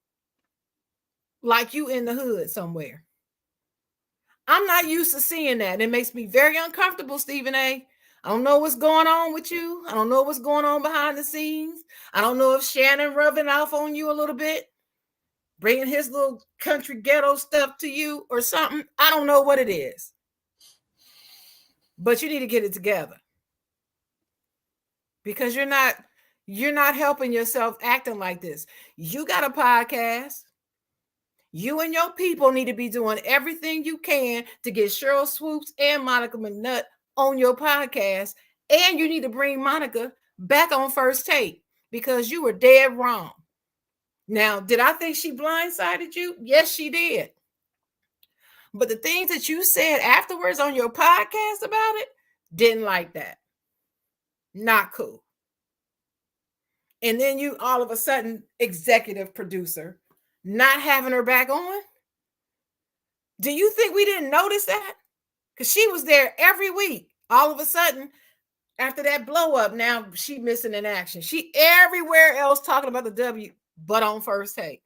like you in the hood somewhere. I'm not used to seeing that. It makes me very uncomfortable, Stephen A. I don't know what's going on with you. I don't know what's going on behind the scenes. I don't know if Shannon rubbing off on you a little bit, bringing his little country ghetto stuff to you or something. I don't know what it is. But you need to get it together. Because you're not helping yourself acting like this. You got a podcast. You and your people need to be doing everything you can to get Cheryl Swoops and Monica McNutt on your podcast. And you need to bring Monica back on First Take, because you were dead wrong. Now, did I think she blindsided you? Yes, she did. But the things that you said afterwards on your podcast about it, didn't like that. Not cool. And then you all of a sudden, executive producer, not having her back on. Do you think we didn't notice that? Because she was there every week. All of a sudden, after that blow up, now she missing in action. She everywhere else talking about the W, but on First Take.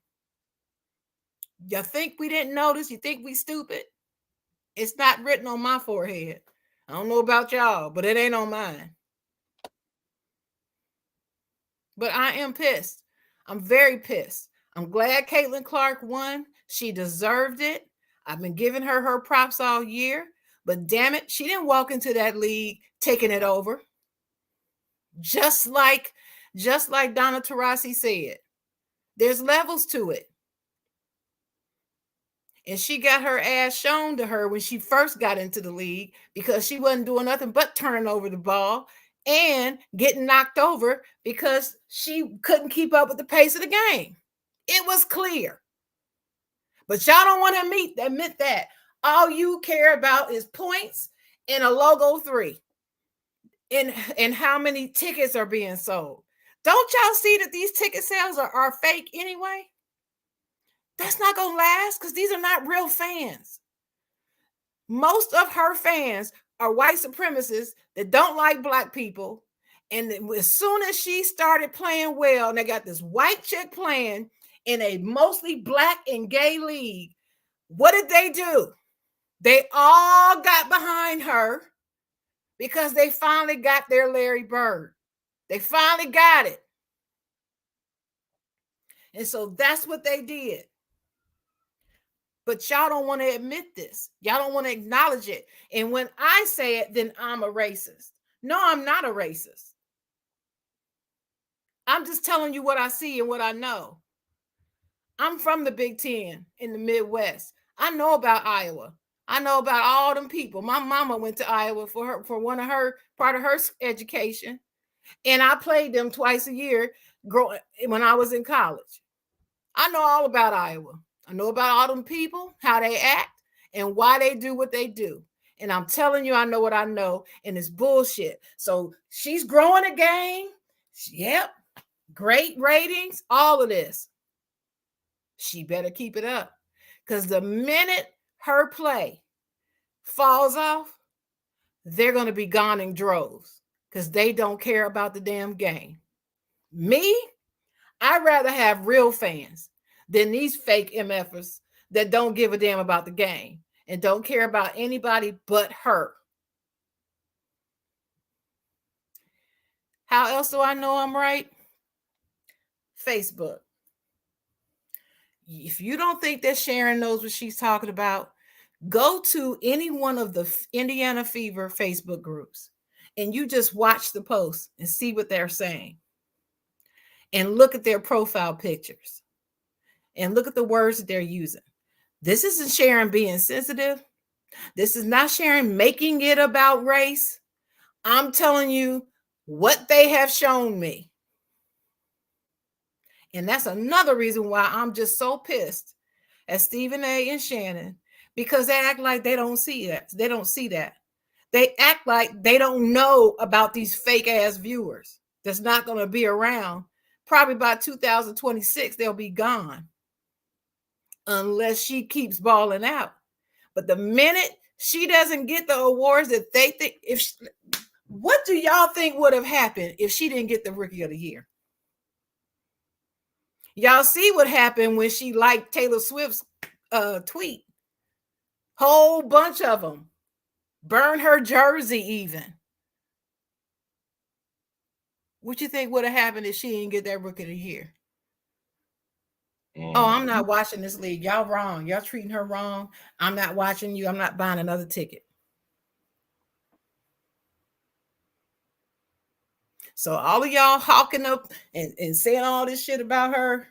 You think we didn't notice? You think we stupid? It's not written on my forehead. I don't know about y'all, but it ain't on mine. But I am pissed. I'm very pissed. I'm glad Caitlin Clark won. She deserved it. I've been giving her props all year. But damn it, she didn't walk into that league taking it over. Just like Donna Taurasi said, there's levels to it. And she got her ass shown to her when she first got into the league, because she wasn't doing nothing but turning over the ball and getting knocked over because she couldn't keep up with the pace of the game. It was clear. But y'all don't want to admit that. All you care about is points and a logo 3. And how many tickets are being sold. Don't y'all see that these ticket sales are fake anyway? That's not going to last, because these are not real fans. Most of her fans are white supremacists that don't like black people. And as soon as she started playing well, and they got this white chick playing in a mostly black and gay league, what did they do? They all got behind her because they finally got their Larry Bird. They finally got it. And so that's what they did. But y'all don't want to admit this. Y'all don't want to acknowledge it. And when I say it, then I'm a racist. No, I'm not a racist. I'm just telling you what I see and what I know. I'm from the Big Ten in the Midwest. I know about Iowa. I know about all them people. My mama went to Iowa for part of her education. And I played them twice a year when I was in college. I know all about Iowa. I know about all them people, how they act, and why they do what they do. And I'm telling you, I know what I know, and it's bullshit. So she's growing a game. Yep. Great ratings, all of this. She better keep it up. Because the minute her play falls off, they're going to be gone in droves, because they don't care about the damn game. Me, I'd rather have real fans than these fake MFers that don't give a damn about the game and don't care about anybody but her. How else do I know I'm right? Facebook. If you don't think that Sharon knows what she's talking about, go to any one of the Indiana Fever Facebook groups and you just watch the posts and see what they're saying. And look at their profile pictures. and look at the words that they're using. This isn't Sharon being sensitive. This is not Sharon making it about race. I'm telling you what they have shown me. And that's another reason why I'm just so pissed at Stephen A. and Shannon, because they act like they don't see that. They don't see that. They act like they don't know about these fake ass viewers that's not going to be around. Probably by 2026, they'll be gone unless she keeps balling out. But the minute she doesn't get the awards that they think, what do y'all think would have happened if she didn't get the Rookie of the Year? Y'all see what happened when she liked Taylor Swift's tweet. Whole bunch of them. Burn her jersey even. What you think would have happened if she didn't get that Rookie of the Year? Oh, I'm not watching this league. Y'all wrong. Y'all treating her wrong. I'm not watching you. I'm not buying another ticket. So all of y'all hawking up and saying all this shit about her,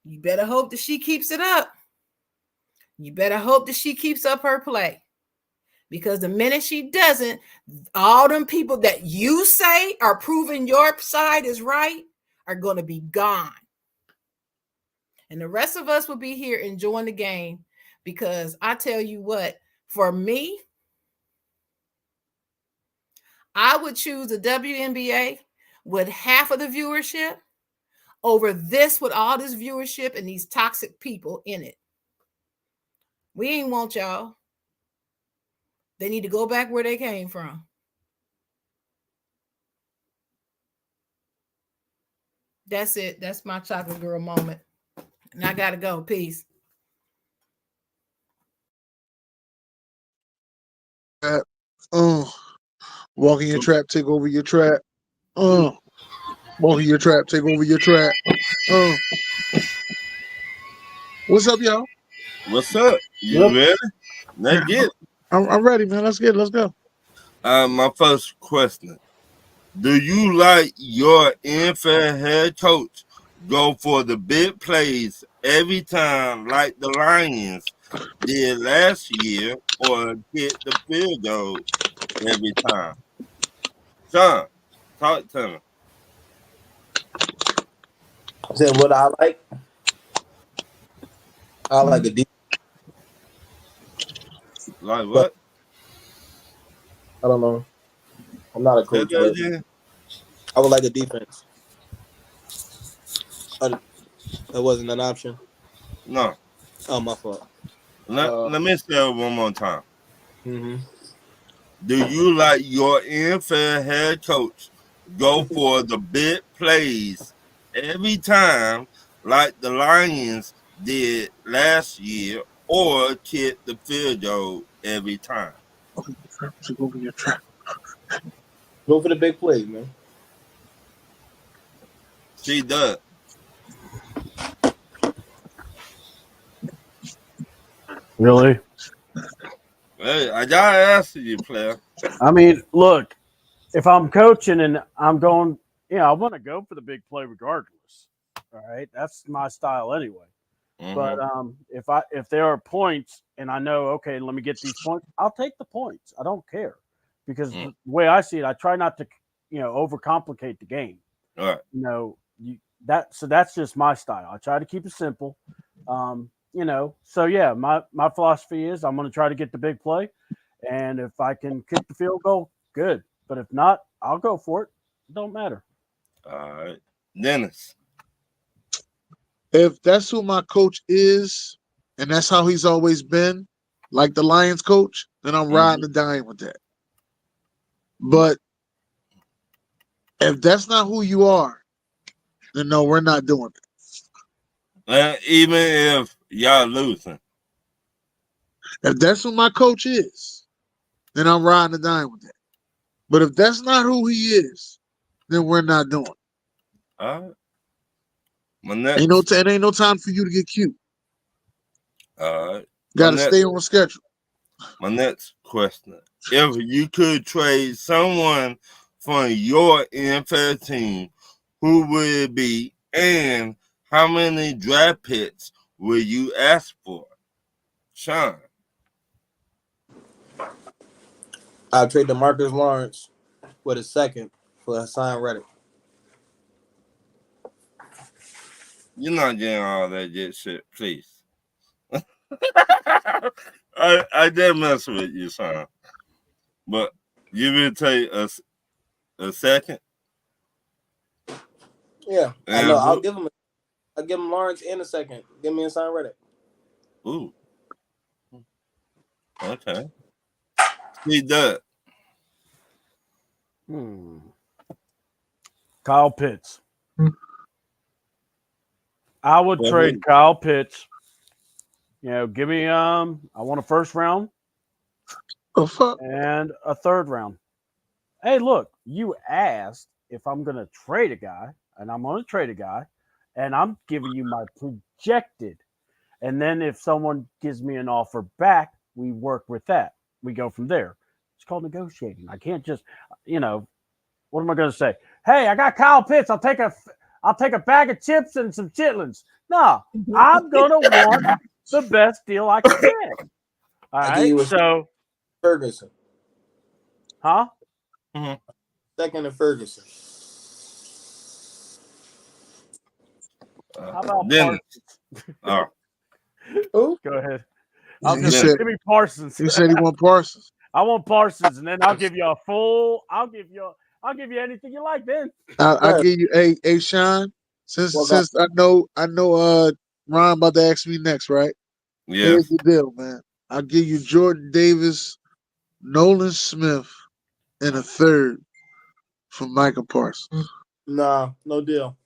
you better hope that she keeps it up. You better hope that she keeps up her play. Because the minute she doesn't, all them people that you say are proving your side is right are going to be gone. And the rest of us will be here enjoying the game, because I tell you what, for me, I would choose the WNBA with half of the viewership over this with all this viewership and these toxic people in it. We ain't want y'all. They need to go back where they came from. That's it. That's my chocolate girl moment. And I got to go. Peace. Walk in your trap, take over your trap. Walk in your trap, take over your trap. What's up, y'all? What's up? You ready? Let's get it. I'm ready, man. Let's get it. Let's go. My first question. Do you like your NFL head coach go for the big plays every time like the Lions did last year, or hit the field goal every time? Sean, talk to me. Said what I like? I like a deep. Like what? I don't know. I'm not a coach. I would like a defense. That wasn't an option. No. Oh, my fault. Let me say it one more time. Mm-hmm. Do you like your NFL head coach go for the big plays every time like the Lions did last year, or hit the field goal every time? Go for your trap. Go for the big plays, man. She does. Really? Hey, I gotta ask you, player. I mean, look, if I'm coaching and I'm going, I want to go for the big play regardless. All right, that's my style anyway. Mm-hmm. But if there are points and I know, okay, let me get these points, I'll take the points. I don't care, because the way I see it, I try not to, overcomplicate the game. All right. So that's just my style. I try to keep it simple. So yeah, my philosophy is I'm going to try to get the big play, and if I can kick the field goal, good. But if not, I'll go for it. It don't matter. All right, Dennis. If that's who my coach is, and that's how he's always been, like the Lions coach, then I'm riding and dying with that. But if that's not who you are, then no, we're not doing it. Even if y'all losing. If that's who my coach is, then I'm riding and dying with that. But if that's not who he is, then we're not doing it. All right. It ain't no time for you to get cute. All right. Got to stay on schedule. My next question. If you could trade someone from your NFL team, who would it be, and how many draft picks will you ask for? Sean. I'll trade DeMarcus Lawrence with a second for Hassan Reddick. You're not getting all that good shit, please. I did mess with you, son. But you will take a second? Yeah, I know. I'll give him Lawrence in a second. Give me Hassan Reddick. Ooh. Okay. See that. Kyle Pitts. I would trade Kyle Pitts. You know, give me I want a first round and a third round. Hey, look, you asked if I'm going to trade a guy, and I'm going to trade a guy, and I'm giving you my projected. And then if someone gives me an offer back, we work with that. We go from there. It's called negotiating. I can't just, you know, what am I going to say? Hey, I got Kyle Pitts. I'll take a bag of chips and some chitlins. No, I'm going to want the best deal I can get. All right. So Ferguson. Huh? Mm-hmm. Second to Ferguson. How about then, Parsons? Go ahead. You said, give me Parsons. You said he want Parsons. I want Parsons, and then I'll give you a full. I'll give you anything you like. Then I'll give you a Sean. Since I know Ron about to ask me next, right? Yeah. Here's the deal, man. I'll give you Jordan Davis, Nolan Smith, and a third from Michael Parsons. Nah, no deal.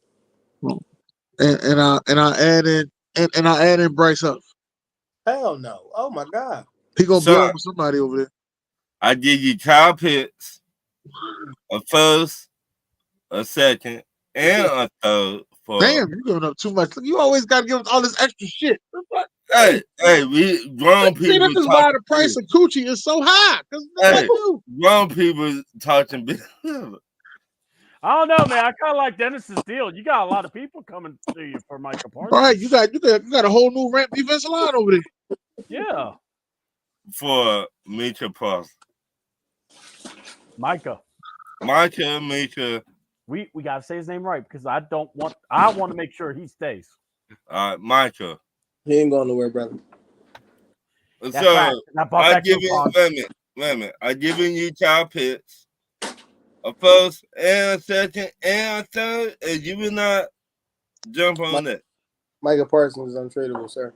And I add in Bryce Huff. Hell no! Oh my God. He gonna blow up somebody over there. I give you Kyle Pitts, a first, a second, and a third for. Damn, you giving up too much. You always gotta give us all this extra shit. Hey, we grown people. See, this is why the price of coochie is so high. Hey, grown people talking. I don't know, man. I kind of like Dennis's deal. You got a lot of people coming to you for Michael Parsons. All right, you got a whole new ramp defensive line over there. Yeah. For Mitchell Parsons. Micah. We gotta say his name right because I want to make sure he stays. Micah. He ain't going nowhere, brother. That's right. Wait a minute. I giving you Kyle Pitts, a first and a second and a third, and you will not jump on that. Michael Parsons is untradeable, sir.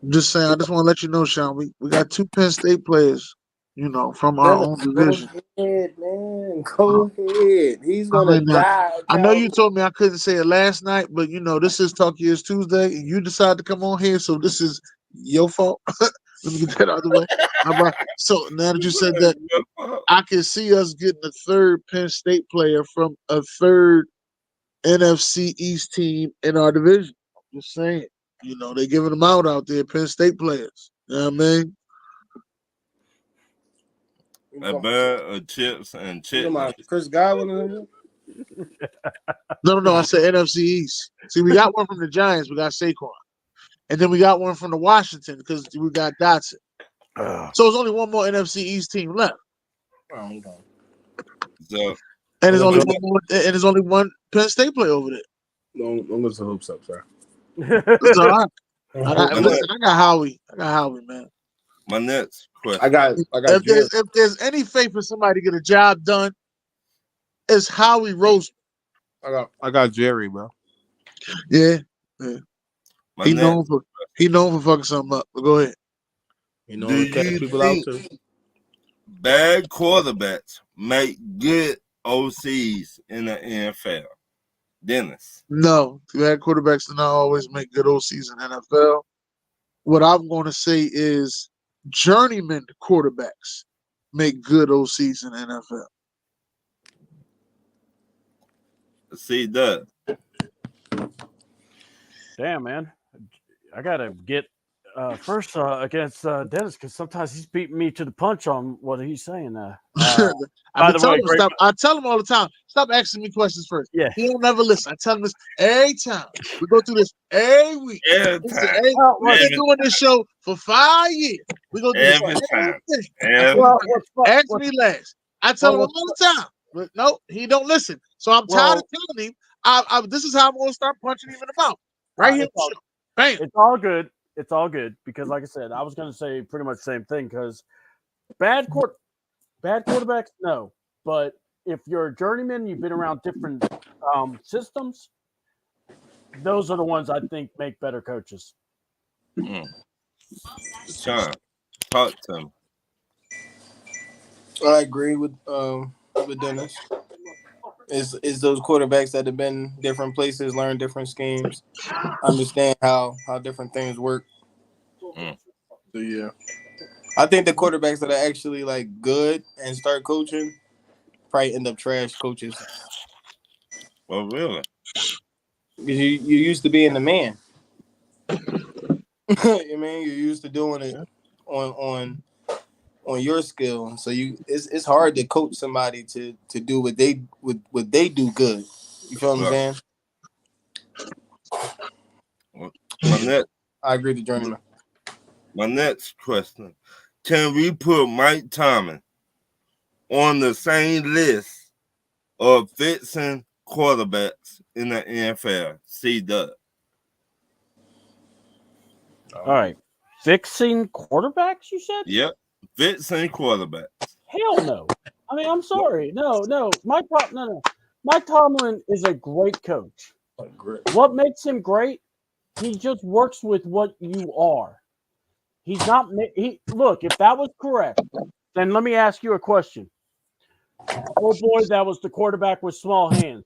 I'm just saying, I just want to let you know, Sean, we got 2 Penn State players, you know, from our own division. Go ahead, man. Go ahead. He's gonna die. I know you told me I couldn't say it last night, but you know, this is Talk Years Tuesday, and you decided to come on here, so this is your fault. Let me get that out of the way. So now that you said that, I can see us getting a third Penn State player from a third NFC East team in our division. I'm just saying. You know, they're giving them out there, Penn State players. You know what I mean? A bag of chips and chitlins. Chris Godwin. No. I said NFC East. See, we got one from the Giants. We got Saquon. And then we got one from the Washington because we got Dotson. So there's only one more NFC East team left. Oh, okay. So, and there's only one Penn State player over there. Don't lose the hoops up, sir. It's all right. I got Howie. Man. My next question. I got. If there's any faith for somebody to get a job done, it's Howie Roseman. I got Jerry, bro. Yeah. He known for fucking something up. But go ahead. You know, do catch people out too. Bad quarterbacks make good OCs in the NFL. Dennis. No, bad quarterbacks do not always make good OCs in the NFL. What I'm going to say is journeyman quarterbacks make good OCs in the NFL. See that. Damn, man. I got to get First against Dennis, because sometimes he's beating me to the punch on what he's saying. I tell him stop. I tell him all the time, stop asking me questions first. Yeah. He don't never listen. I tell him this every time. We go through this every week. Every We've time. been doing this show for 5 years. We go through Every this time. Ask me last. I tell him all the time. But no, he don't listen. So I'm tired of telling him. This is how I'm going to start punching him in the mouth. Right here. Bam. It's all good. It's all good because, like I said, I was going to say pretty much the same thing because bad quarterbacks, no. But if you're a journeyman, you've been around different systems, those are the ones I think make better coaches. Sean, talk to him. I agree with Dennis. It's those quarterbacks that have been different places, learn different schemes, understand how different things work. So yeah, I think the quarterbacks that are actually like good and start coaching probably end up trash coaches. Oh, really? Because you used to being the man. You mean you're used to doing it on your skill, so it's hard to coach somebody to do what they do good. You feel what I'm saying? I agree with Journeyman. My next question: can we put Mike Tomlin on the same list of fixing quarterbacks in the NFL? C-Dub. All right, fixing quarterbacks. You said? Yep, fixing quarterbacks. Hell no. I mean, I'm sorry. No. Mike Tomlin is a great coach. What makes him great? He just works with what you are. He's not. Look, if that was correct, then let me ask you a question. Oh boy, that was the quarterback with small hands.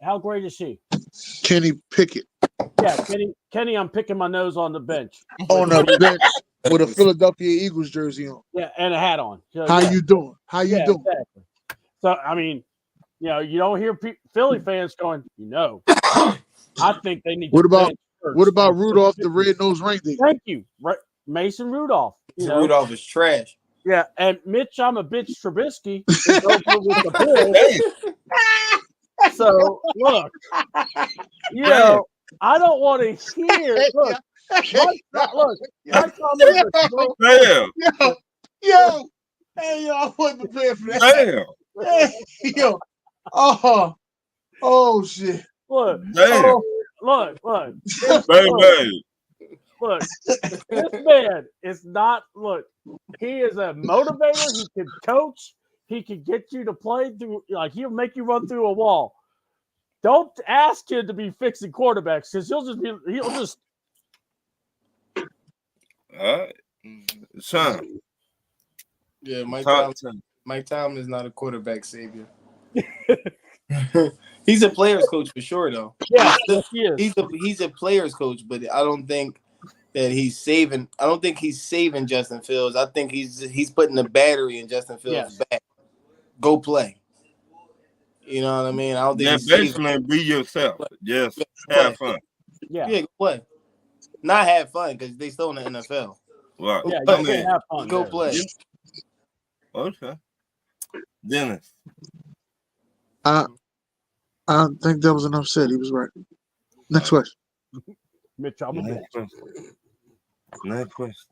How great is he? Kenny Pickett. Yeah, Kenny, I'm picking my nose on the bench. On the bench with a Philadelphia Eagles jersey on. Yeah, and a hat on. So, How you doing? How you doing? Exactly. So, I mean, you don't hear Philly fans going, I think they need What to about Rudolph the Red-Nosed Reindeer? Thank you. Mason Rudolph. Rudolph is trash. Yeah, and Mitch, I'm a bitch Trubisky is over with the Bills. So, look, I don't want to hear. Look, Mike Tomlin. Yo, I wasn't prepared for that. Damn. Oh shit. Look. Damn. Look. Baby. Look, this man is not. Look, he is a motivator. He can coach. He can get you to play through. Like he'll make you run through a wall. Don't ask him to be fixing quarterbacks because he'll just. All right, Sean. Yeah, Mike Tomlin is not a quarterback savior. He's a player's coach for sure, though. Yeah, he is. He's a player's coach, but I don't think that he's saving. I don't think he's saving Justin Fields. I think he's putting the battery in Justin Fields' back. Go play. You know what I mean? I don't think basically be yourself. Just have fun. Yeah, go play. Not have fun because they still in the NFL. Right. Yeah, you can't have fun. Go play. Okay. Dennis. I think that was enough said. He was right. Next question. Mitch, Next question.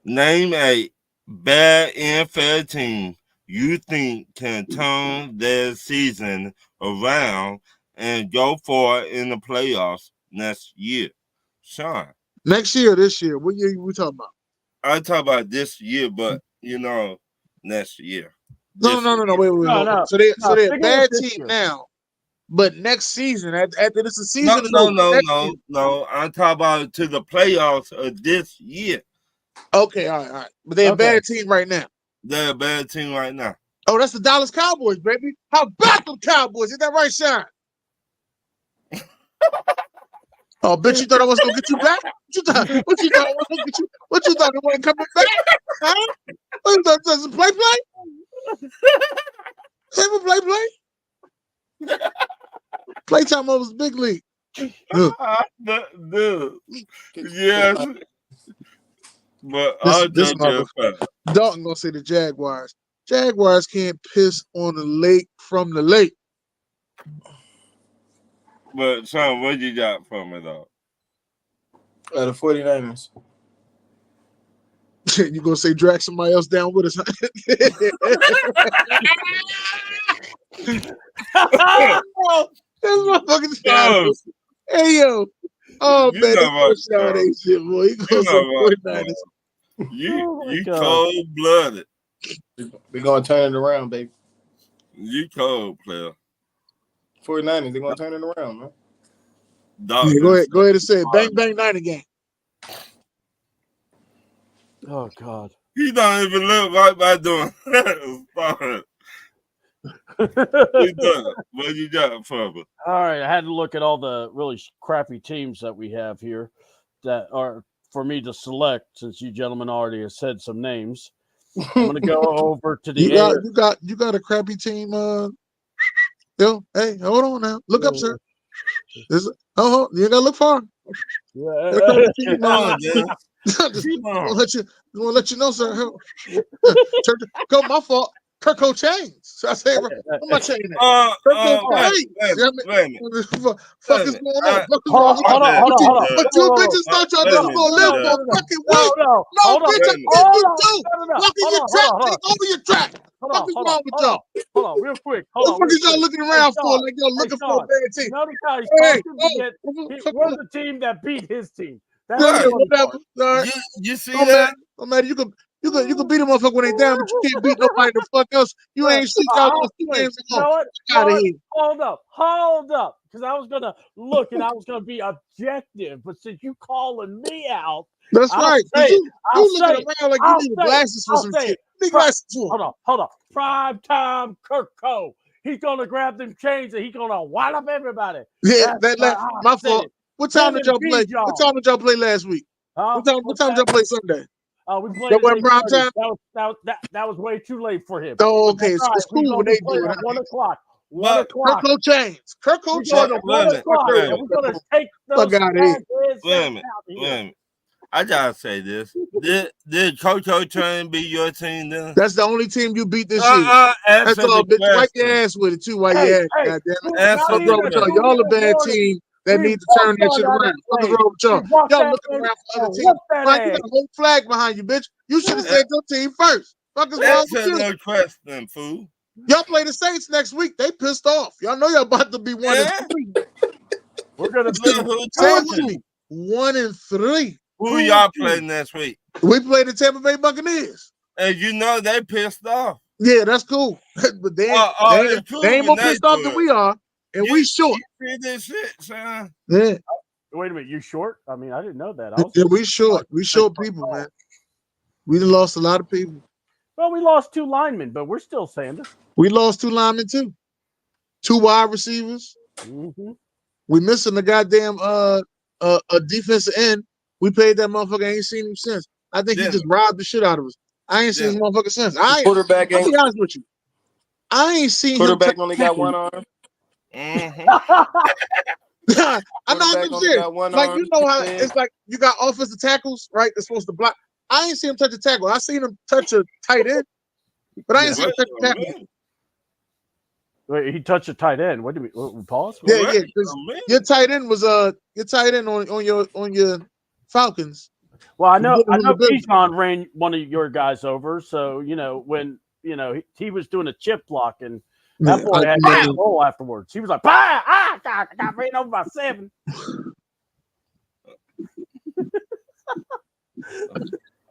Name a bad NFL team you think can turn their season around and go far in the playoffs next year. Sean. Next year or this year? What year are we talking about? I talk about this year, but next year. No. Wait. No. So they're a bad team now, but next season, after this season, no. I'm talking about to the playoffs of this year. Okay, all right. But they're a bad team right now. They're a bad team right now. Oh, that's the Dallas Cowboys, baby. How about them Cowboys? Is that right, Sean? Oh, bitch, you thought I was gonna get you back? What you thought I was gonna get you? What you thought I wasn't coming back? Huh? What you thought this is play? Play? Playtime was big league. Dude. Yes. But this motherfucker. Dalton gonna say the Jaguars. Jaguars can't piss on the lake from the lake. But Sean, what you got from it though? The 49ers. You gonna say drag somebody else down with us? That's motherfucking Sean. Hey yo. Oh man, that's Sean ain't shit, boy. You gonna say 49ers. You cold blooded. We're gonna turn it around, baby. You cold player. 49ers, they're gonna turn it around, man. Yeah, go ahead and say it. Bang bang night again. Oh God. He don't even look right by doing that. Stop it. What you got for me? All right, I had to look at all the really crappy teams that we have here that are for me to select, since you gentlemen already have said some names. I'm gonna go over to the you got a crappy team. Yo, hey, hold on now. Look up, sir. You gotta look far. Just wanna let you know, sir. Go, my fault. Kirko Chains. So I say, what am I saying? Kirko Chains. Fuck is going on? Hold on. But you bitches thought y'all niggas gonna live for a fucking week. No, bitch, I'm you too. Fucking your track. Take over your track. What is wrong with y'all? Hold on, real quick. What is y'all looking around for? Like y'all looking for a bad team. Notice how he's we're the team that beat his team. That's whatever. You see that? No matter, you can beat a motherfucker when they down, but you can't beat nobody the fuck else. You ain't seen y'all those 2 games ago. Out of here. Hold up. Because I was gonna look and I was gonna be objective, but since you calling me out, that's right. You looking around like you need glasses for some shit. Need glasses for. Hold on. Prime time Kirko. He's gonna grab them chains and he's gonna wind up everybody. Yeah, my fault. What time did y'all play? What time did y'all play last week? What time did y'all play Sunday? We played that wasn't prime time. That was way too late for him. Oh, okay, it's cool when they do it. 1 o'clock. Kirko Chains. Kirko Chains. We're gonna take those. Wait a minute. I gotta say this. Did Kirko Chains be your team then? That's the only team you beat this year. That's all, bitch. Wipe your ass with it too. While you at it. Goddamn. Y'all a bad team. That need to turn that shit around. What's wrong with y'all? Y'all looking around for other teams. You got a whole flag behind you, bitch. You should have said your team first. Fuck is wrong with you? No question, fool. Y'all play the Saints next week. They pissed off. Y'all know y'all about to be 1-3. We're gonna be 1-3. Who y'all play next week? We play the Tampa Bay Buccaneers. And you know they pissed off. Yeah, that's cool. But they ain't more pissed off than we are. And we short. You see this shit, son? Yeah. Wait a minute, you short? I mean, I didn't know that. Yeah, we short. We short people, man. We done lost a lot of people. Well, we lost 2 linemen, but we're still standing. We lost 2 linemen too. 2 wide receivers. Mm-hmm. We missing the goddamn a defensive end. We paid that motherfucker. I ain't seen him since. I think he just robbed the shit out of us. I ain't seen his motherfucker since. Quarterback. I'll be honest with you. I ain't seen quarterback only got 1 arm. Mm-hmm. I know I'm serious. Like, you know how it's like you got offensive tackles, right? They're supposed to block. I ain't seen him touch a tackle. I seen him touch a tight end, but I ain't seen him touch a tackle. Wait, he touched a tight end. What do we pause? Yeah. Your tight end was your tight end on your Falcons. Well, I know Bijan ran one of your guys over, so when he was doing a chip block and that boy had a goal afterwards. He was like, I got ran over by 7.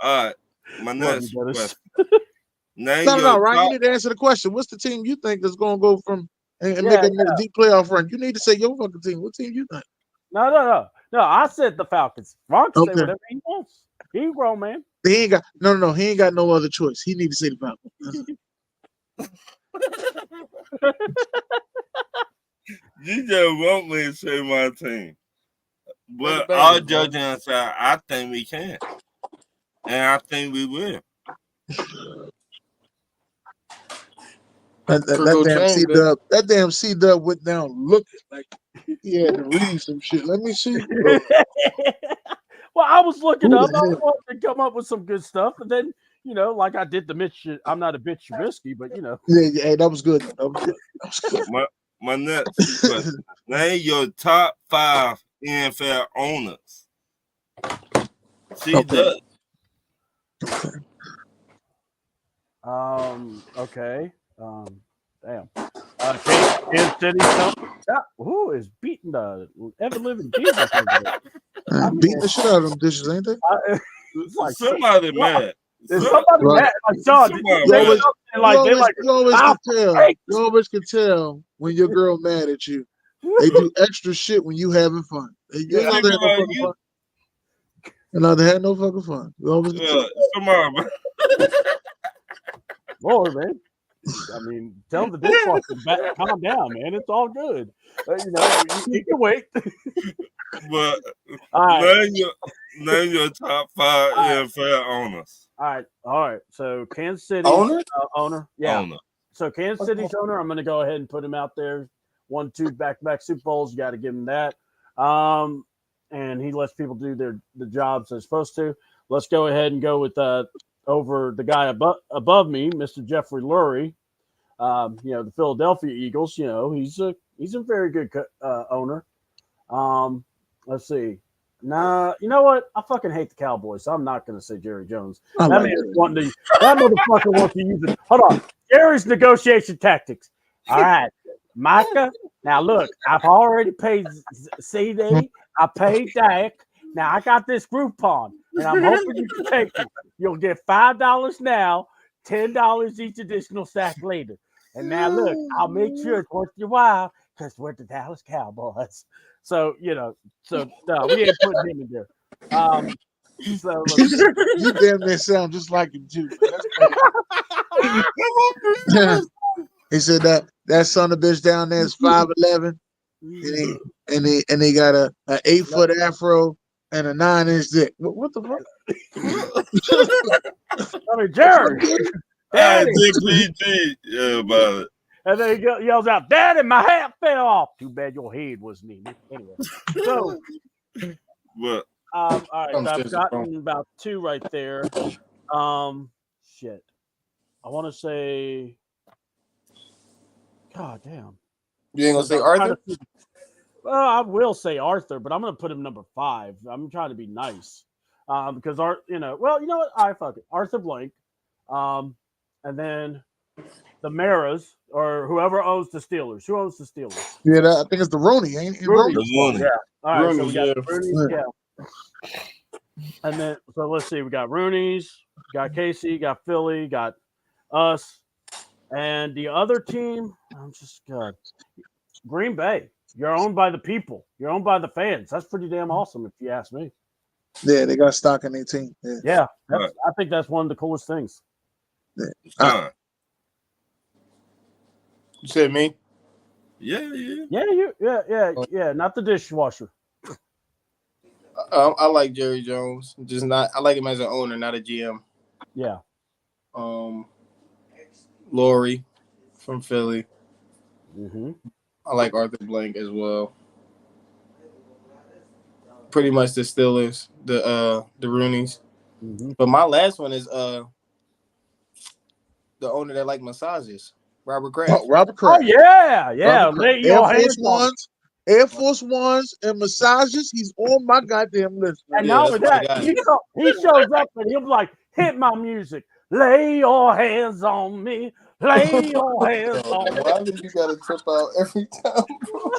All right. My next question. No, Ryan, you need to answer the question. What's the team you think is going to go from and make a deep playoff run? You need to say your fucking team. What team you think? No. I said the Falcons. Ron can say whatever he wants. He ain't grown, man. He ain't got no. He ain't got no other choice. He need to say the Falcons. You just want me to say my team. But all judging aside, I think we can. And I think we will. That damn C-Dub went down looking like he had to read some shit. Let me see. Well, I was looking up. I wanted to come up with some good stuff, and then like I did the Mitch. I'm not a bitch risky, but Yeah, that was good. That was good. That was good. My next question: name your top 5 NFL owners. See that? Okay. Damn. Kansas City. Who is beating the ever living Jesus? Beating the shit out of them dishes, ain't they? Like, somebody mad. There's somebody mad. Like Sean, you always can tell when your girl mad at you. They do extra shit when you having fun. You know they have no fucking fun. They had no fucking fun. You always somebody mad. Lord, man. I mean, tell the dishwasher, calm down, man. It's all good. You can wait. But name your top 5 NFL owners. All right. So Kansas City owner, yeah. Owner. So Kansas City's owner, I'm going to go ahead and put him out there. 1-2 back-to-back Super Bowls. You got to give him that. And he lets people do the jobs they're supposed to. Let's go ahead and go with over the guy above me, Mr. Jeffrey Lurie. The Philadelphia Eagles. He's a very good owner. Let's see. Nah, you know what? I fucking hate the Cowboys, so I'm not going to say Jerry Jones. That motherfucker wants to use it. Hold on. Jerry's negotiation tactics. All right, Micah. Now look, I've already paid CD. I paid Dak. Now I got this Groupon, and I'm hoping you can take it. You'll get $5 now, $10 each additional sack later. And now look, I'll make sure it's worth your while because we're the Dallas Cowboys. So we ain't putting him in there. So you damn near sound just like him too. He said that son of a bitch down there is 5'11", and he got a 8-foot afro and a 9-inch dick. What the fuck? I mean, Jerry. Yeah, about it. And then he yells out, "Daddy, my hat fell off." Too bad your head wasn't in it. Anyway, so what? All right, so I've gotten about 2 right there. Shit. I want to say, God damn. You ain't gonna say Arthur? Well, I will say Arthur, but I'm gonna put him number 5. I'm trying to be nice, because you know what? I fuck it. Arthur Blank, and then the Maras or whoever owns the Steelers. Who owns the Steelers? Yeah, I think it's the Rooney, ain't it? Rooney. Yeah. All right, so we got Rooney. Yeah. And then let's see, we got Rooney's, got Casey, got Philly, got us, and the other team. I'm just Green Bay. You're owned by the people. You're owned by the fans. That's pretty damn awesome, if you ask me. Yeah, they got stock in their team. Yeah, I think that's one of the coolest things. Yeah. You said me? Yeah. Yeah. Not the dishwasher. I like Jerry Jones. I like him as an owner, not a GM. Yeah. Lori from Philly. Mm-hmm. I like Arthur Blank as well. Pretty much the Steelers, the Rooneys. Mm-hmm. But my last one is the owner that like massages, Robert Kraft. Oh, Robert Kraft. Oh yeah. Air Force Ones and massages. He's on my goddamn list. And now with that, he shows up and he'll be like, "Hit my music. Lay your hands on me. Lay your hands on me." Why do you gotta trip out every time, bro?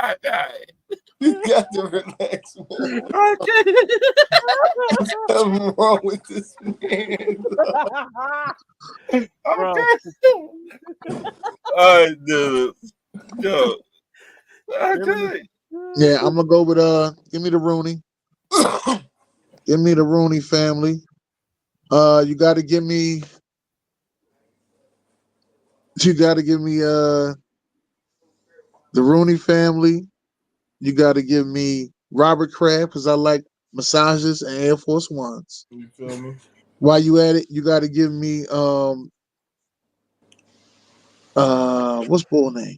Okay. You got to relax, man. Okay. What's wrong with this man? Okay. All right, dude. Yo. Okay. Yeah, I'm gonna go with give me the Rooney. Give me the Rooney family. You gotta give me the Rooney family. You gotta give me Robert Kraft because I like massages and Air Force Ones. You feel me? While you at it, you gotta give me what's bull name?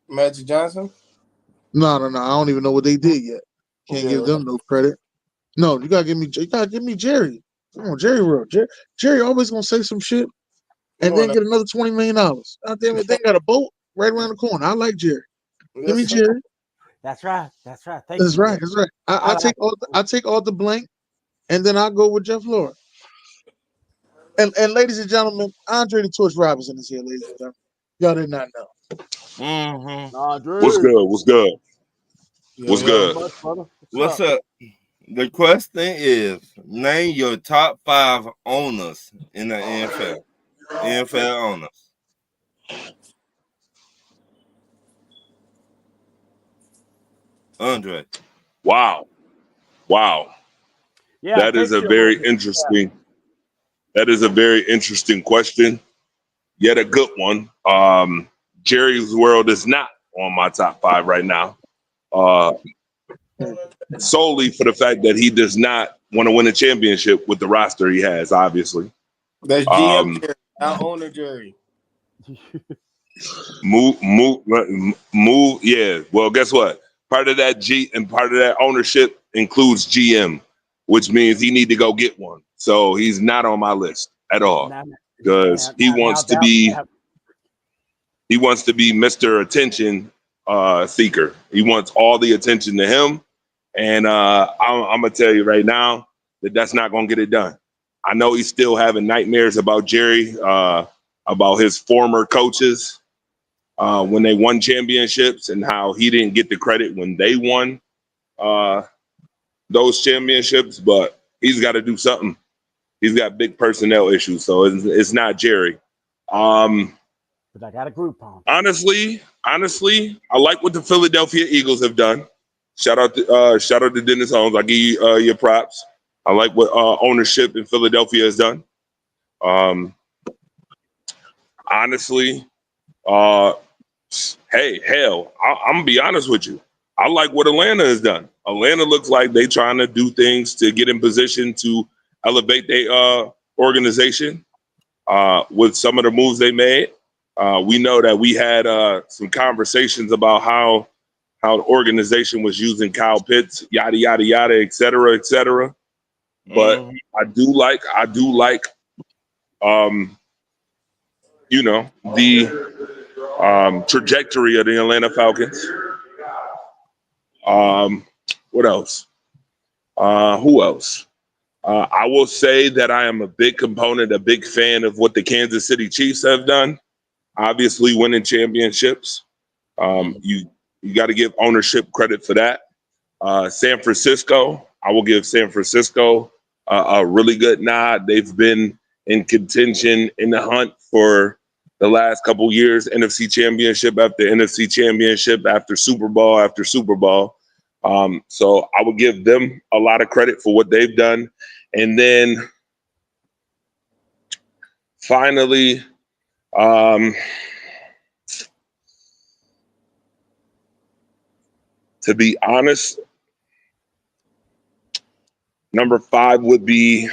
Magic Johnson? No. I don't even know what they did yet. Can't give them no credit. No, you gotta give me Jerry. Come on, Jerry World. Jerry always gonna say some shit and then get another $20 million. God damn it, they got a boat right around the corner. I like Jerry. Give me Jerry. That's right. Thank That's you. right. That's right. I take all the blank, and then I go with Jeff Lord. And ladies and gentlemen, Andre the Torch Robinson is here, ladies and gentlemen. Y'all did not know. Andre. What's good? What's good? What's good? What's up? The question is, name your top 5 owners in the NFL. NFL owners. Andre. Wow. Yeah, that is a very interesting. That is a very interesting question. Yet a good one. Jerry's World is not on my top 5 right now. Solely for the fact that he does not want to win a championship with the roster he has, obviously. That's GM Jerry, not owner Jerry. Move. Yeah. Well, guess what? Part of that part of that ownership includes GM, which means he need to go get one. So he's not on my list at all because he wants to be Mr. Attention seeker. He wants all the attention to him, and I'm gonna tell you right now that that's not gonna get it done. I know he's still having nightmares about Jerry, about his former coaches. When they won championships and how he didn't get the credit when they won those championships, but he's got to do something. He's got big personnel issues, so it's not Jerry. But I got a group on. Honestly, I like what the Philadelphia Eagles have done. Shout out to Dennis Holmes. I give you your props. I like what ownership in Philadelphia has done. Honestly, hey, hell, I'm gonna be honest with you. I like what Atlanta has done. Atlanta looks like they trying to do things to get in position to elevate their organization with some of the moves they made. We know that we had some conversations about how the organization was using Kyle Pitts, yada yada yada, et cetera, et cetera. But I do like the trajectory of the Atlanta Falcons. What else? Who else? I will say that I am a big fan of what the Kansas City Chiefs have done. Obviously, winning championships. You got to give ownership credit for that. San Francisco, I will give San Francisco a really good nod. They've been in contention in the hunt for the last couple years, NFC Championship after NFC Championship, after Super Bowl after Super Bowl. So I would give them a lot of credit for what they've done. And then finally, to be honest, number 5 would be,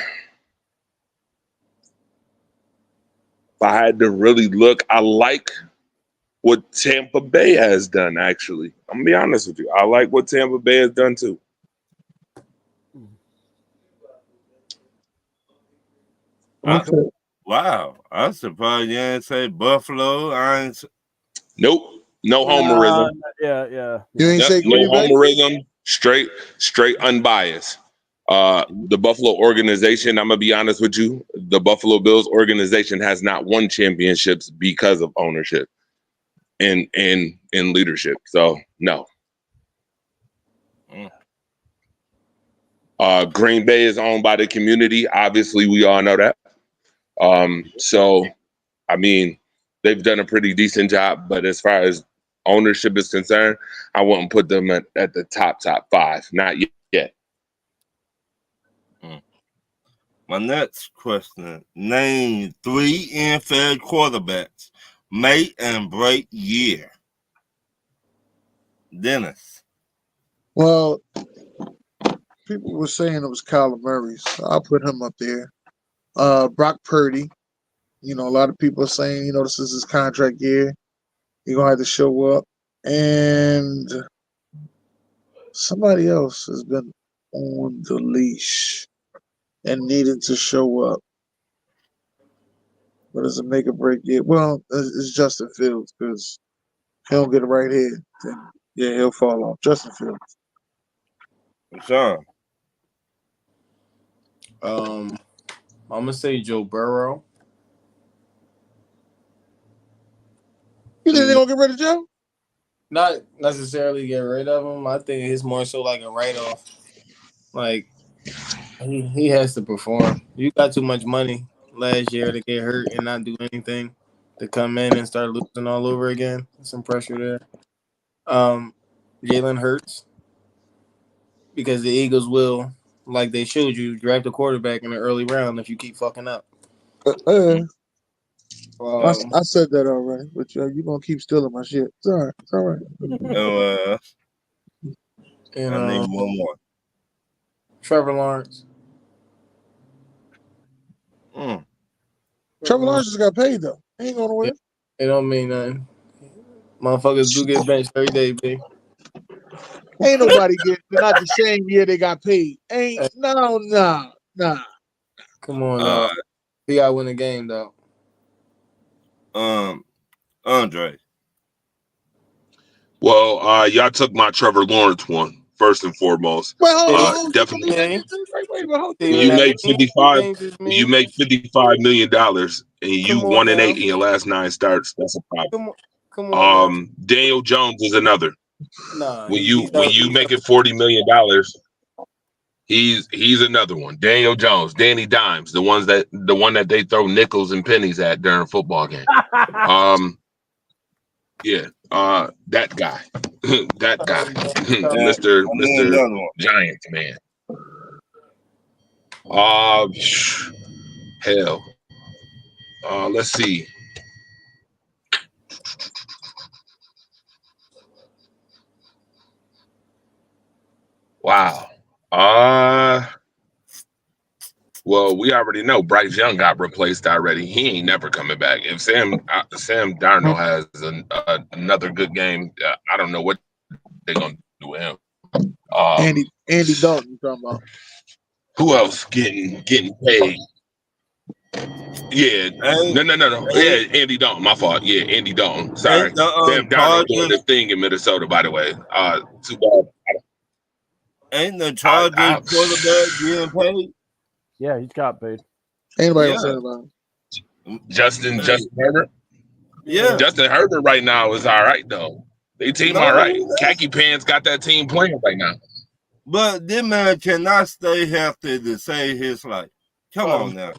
if I had to really look, I like what Tampa Bay has done, actually. I'm going to be honest with you. I like what Tampa Bay has done, too. Wow. I'm surprised you didn't say Buffalo. Nope. No homerism. Yeah. You ain't say no homerism. Straight unbiased. The Buffalo organization, I'm going to be honest with you, the Buffalo Bills organization has not won championships because of ownership and leadership. So, no. Green Bay is owned by the community. Obviously, we all know that. So, I mean, they've done a pretty decent job. But as far as ownership is concerned, I wouldn't put them at the top 5. Not yet. My next question, name 3 NFL quarterbacks, make and break year. Dennis. Well, people were saying it was Kyler Murray, so I'll put him up there. Brock Purdy. A lot of people are saying, this is his contract year. He's going to have to show up. And Somebody else has been on the leash and needed to show up. But it's a make or break year. Well, it's Justin Fields because he don't get a right head. Then, yeah, he'll fall off. Justin Fields. Sean. I'm gonna say Joe Burrow. You think they're gonna get rid of Joe? Not necessarily get rid of him. I think it's more so like a write-off. Like he has to perform. You got too much money last year to get hurt and not do anything, to come in and start losing all over again. Some pressure there. Jalen Hurts, because the Eagles will, like they showed you, draft a quarterback in the early round if you keep fucking up. I said that already, but you're gonna keep stealing my shit. It's all right. It's all right. And I need one more. Trevor Lawrence. Trevor Lawrence just got paid though. He ain't gonna win. It don't mean nothing. Motherfuckers do get benched every day, B. Ain't nobody getting not the same year they got paid. Ain't no. Come on, now. He gotta win a game though. Andre. Well, y'all took my Trevor Lawrence one first and foremost. Well, definitely. Wait, You make $55 million and you 1-8 in your last 9 starts. That's a problem. Come on. Daniel Jones is another. Nah, when you make it $40 million, he's another one. Daniel Jones, Danny Dimes, the one that they throw nickels and pennies at during a football game. That guy, Mr. Giant man. Hell. Let's see. Wow. Well, we already know Bryce Young got replaced already. He ain't never coming back. If Sam Darnold has another good game, I don't know what they're gonna do with him. Andy Dalton, you talking about? Who else getting paid? Yeah, no. Yeah, Andy Dalton. My fault. Yeah, Andy Dalton. Sorry, Sam Darnold doing this thing in Minnesota. By the way, too bad. Ain't the Chargers quarterback getting paid? Yeah, he's got paid. Ain't nobody saying about him. Justin Herbert. Yeah, Justin Herbert right now is all right though. They team all right. Khaki Pants got that team playing right now. But this man cannot stay healthy to save his life. Come on now.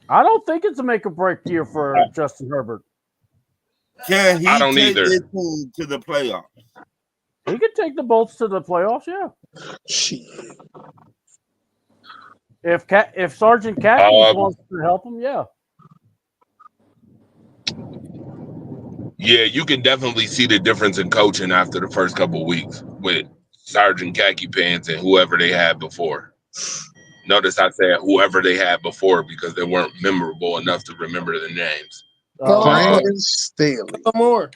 I don't think it's a make or break year for Justin Herbert. Can he take this team to the playoffs? He could take the Bolts to the playoffs, yeah. Shit. If Sergeant Khaki wants to help him, yeah. Yeah, you can definitely see the difference in coaching after the first couple of weeks with Sergeant Khaki Pants and whoever they had before. Notice I said whoever they had before because they weren't memorable enough to remember the names. Brandon Staley. More.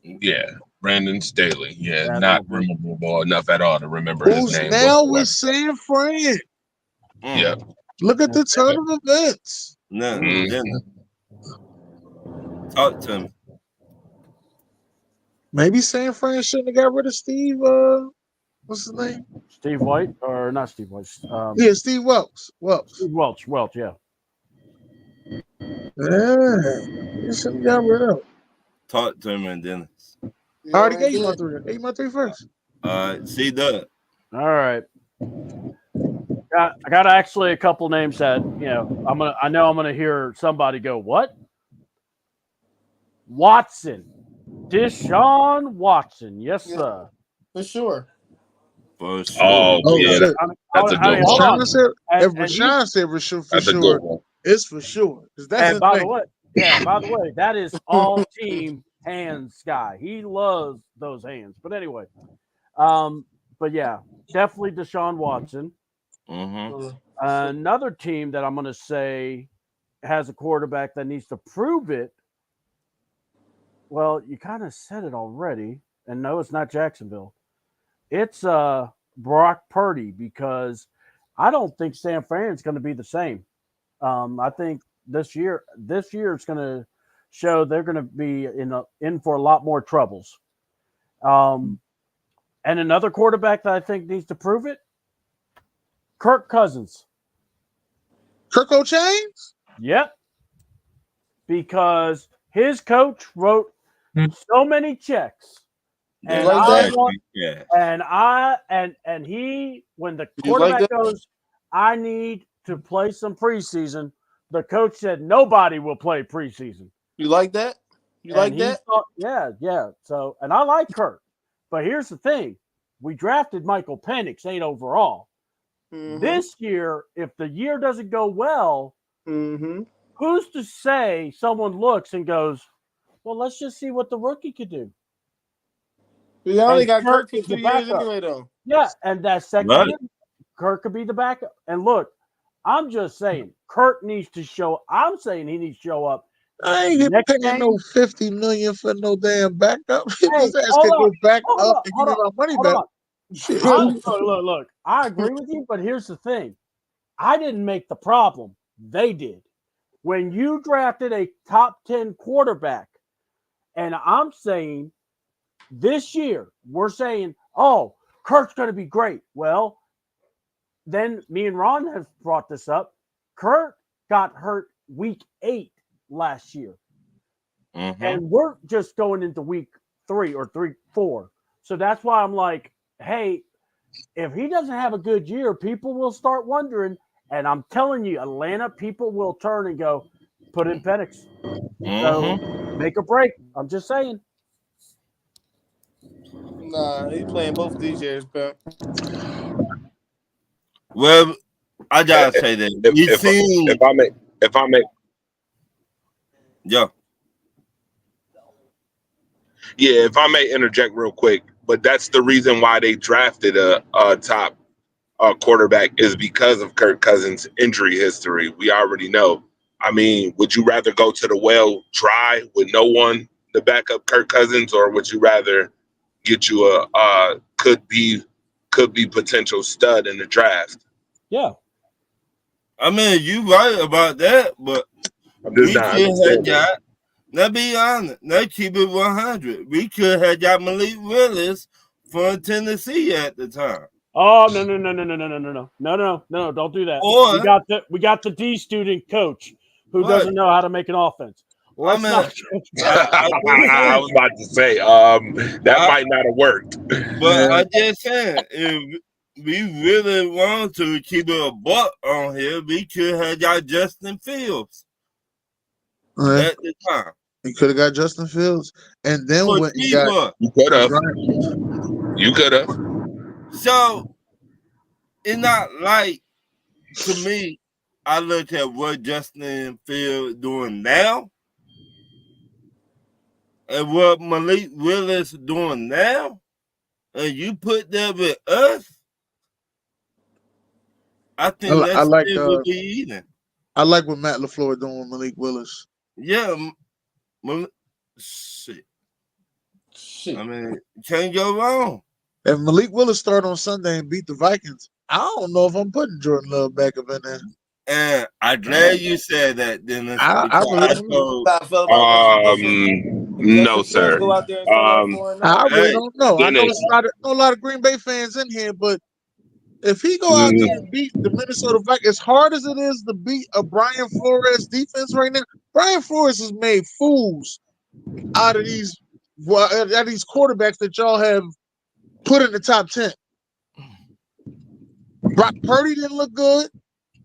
Yeah, Brandon Staley. Yeah, not memorable enough at all to remember his name. Who's now with San Fran? Yeah. Look at the turn of events. No, talk to me. Maybe San Fran shouldn't have got rid of Steve. What's his name? Steve White, or not Steve White? Steve Welch. Steve Welch, yeah. Yeah, you shouldn't have got rid of him. Talk to him, Dennis. I already gave you my 3. Gave you my 3 first. See that. All right. I got actually a couple names that I know I'm gonna hear somebody go, what? Watson. Deshaun Watson. Yes, sir. For sure. Oh, yeah. That's a good one. If Rashawn said for sure, it's for sure. And by the way, that is all team hands guy. He loves those hands. But anyway, but yeah, definitely Deshaun Watson. Mm-hmm. Another team that I'm going to say has a quarterback that needs to prove it. Well, you kind of said it already, and no, it's not Jacksonville. it's Brock Purdy, because I don't think San Fran's going to be the same. I think this year it's going to show they're going to be in for a lot more troubles. And another quarterback that I think needs to prove it, Kirk Cousins. Kirk O'Chains? Yep. Because his coach wrote so many checks. And he, when the quarterback goes, I need to play some preseason, the coach said nobody will play preseason. You like that? Yeah. So, and I like Kirk. But here's the thing. We drafted Michael Penix 8 overall. Mm-hmm. This year, if the year doesn't go well, who's to say someone looks and goes, well, let's just see what the rookie could do. We only got Kirk for 2 years anyway, though. Yeah, and that second year, Kirk could be the backup. And look, I'm just saying, Kirk needs to show. I'm saying he needs to show up. I ain't paying no $50 million for no damn backup. His ass can go back up and give me my money back. Look, I agree with you, but here's the thing. I didn't make the problem. They did. When you drafted a top 10 quarterback, and I'm saying this year, we're saying, oh, Kirk's going to be great. Well, then me and Ron have brought this up. Kirk got hurt week 8 last year. And we're just going into week 3 or 4. So that's why I'm like, hey, if he doesn't have a good year, people will start wondering. And I'm telling you, Atlanta, people will turn and go, put in Penix. So make a break. I'm just saying. Nah, he's playing both these years, bro. Well, I gotta say that. If I may. Yeah. Yeah, if I may interject real quick, but that's the reason why they drafted a top quarterback is because of Kirk Cousins' injury history. We already know. I mean, would you rather go to the well dry with no one to back up Kirk Cousins, or would you rather get you a could be potential stud in the draft? Yeah. I mean, you right about that, but we could have got, let's be honest, let's keep it 100. We could have got Malik Willis from Tennessee at the time. Oh, no, don't do that. Or, we got the D student coach who doesn't know how to make an offense. I was about to say, that might not have worked. But I just saying, if we really want to keep it a buck on here, we could have got Justin Fields at the time. You could have got Justin Fields, and then you could have. So it's not like, to me, I look at what Justin Fields doing now and what Malik Willis doing now, and you put that with us, I think would be even. I like what Matt LaFleur doing with Malik Willis. Yeah, shit. I mean, can't go wrong. If Malik Willis start on Sunday and beat the Vikings, I don't know if I'm putting Jordan Love back up in there. And I'm glad you said that, Dennis. No, sir. I really don't know. I know there's a lot of Green Bay fans in here, but if he go out there and beat the Minnesota Vikings, as hard as it is to beat a Brian Flores defense right now, Brian Flores has made fools out of these quarterbacks that y'all have put in the top 10. Brock Purdy didn't look good.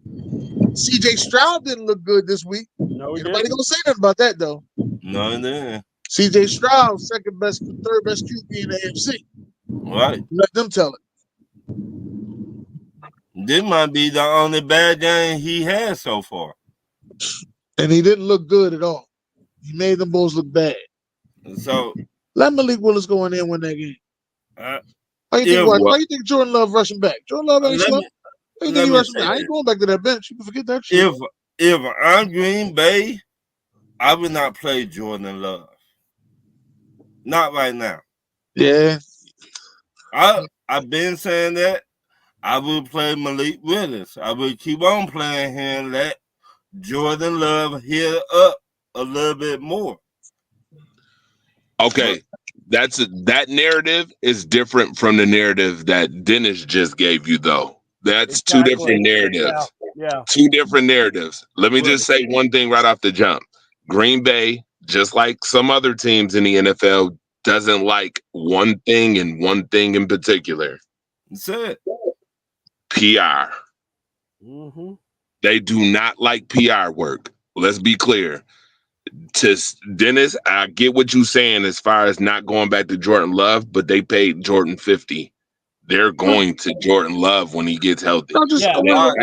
CJ Stroud didn't look good this week. No, nobody gonna say nothing about that though. No, it didn't. CJ Stroud, third best QB in the AFC. Right. Let them tell it. This might be the only bad game he has so far. And he didn't look good at all. He made them Bulls look bad. So let Malik Willis go in there and win that game. Why you think Jordan Love rushing back? Jordan Love ain't slow. I ain't going back to that bench. You can forget that shit. If I'm Green Bay, I would not play Jordan Love. Not right now. Yeah. I've been saying that. I will play Malik Willis. I will keep on playing him and let Jordan Love heal up a little bit more. Okay, that narrative is different from the narrative that Dennis just gave you, though. That's two different narratives. Yeah. Two different narratives. Let me just say one thing right off the jump. Green Bay, just like some other teams in the NFL, doesn't like one thing and one thing in particular. That's it. PR. Mm-hmm. They do not like PR work. Let's be clear. To Dennis, I get what you're saying as far as not going back to Jordan Love, but they paid Jordan 50. They're going to Jordan Love when he gets healthy. Hold on.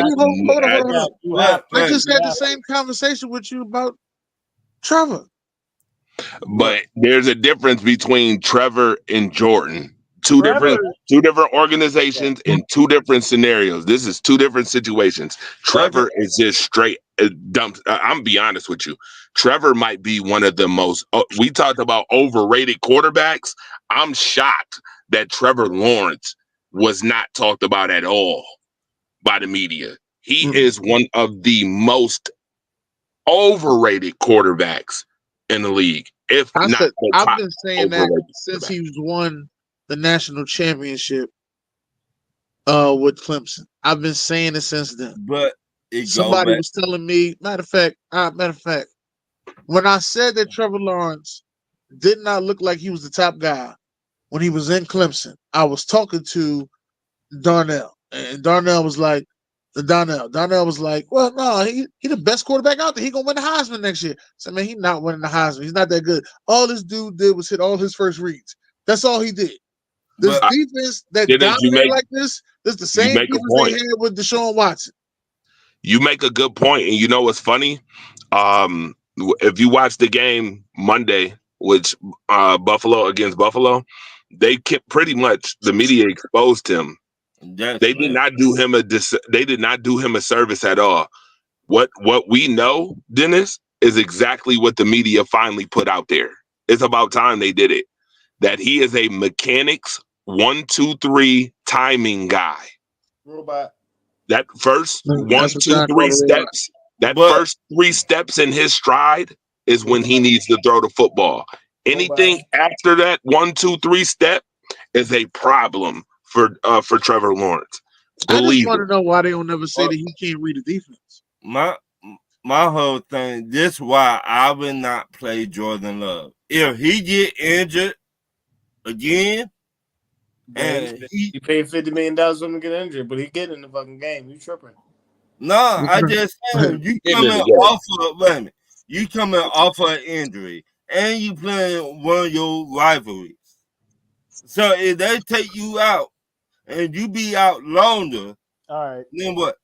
Yeah, I just had the same conversation with you about Trevor. But there's a difference between Trevor and Jordan. Two different organizations in two different scenarios. This is two different situations. Trevor is just straight dumped. I'm be honest with you. Trevor might be one of the most. We talked about overrated quarterbacks. I'm shocked that Trevor Lawrence was not talked about at all by the media. He is one of the most overrated quarterbacks in the league. I've been saying that since he's won the national championship with Clemson. I've been saying it since then. But somebody was telling me, matter of fact, when I said that Trevor Lawrence did not look like he was the top guy when he was in Clemson, I was talking to Darnell, and Darnell was like, well, no, he the best quarterback out there. He gonna win the Heisman next year. So, man, he's not winning the Heisman. He's not that good. All this dude did was hit all his first reads. That's all he did. This defense that dominated like this is the same defense they had with Deshaun Watson. You make a good point, and you know what's funny? If you watch the game Monday, which Buffalo against Buffalo, they kept pretty much the media exposed him. They did not do him a service at all. What we know, Dennis, is exactly what the media finally put out there. It's about time they did it. That he is a mechanics 1, 2, 3 timing guy. Robot. That first 1, 2, 3 steps. First 3 steps in his stride is when he needs to throw the football. Anything after that 1, 2, 3 step is a problem for Trevor Lawrence. I just want to know why they don't never say that he can't read the defense. My whole thing, this is why I will not play Jordan Love. If he get injured again, and you paid $50 million for him to get injured, but he get in the fucking game. You tripping? No, I just said you coming off of an injury, and you playing one of your rivalries. So if they take you out and you be out longer, all right, then what?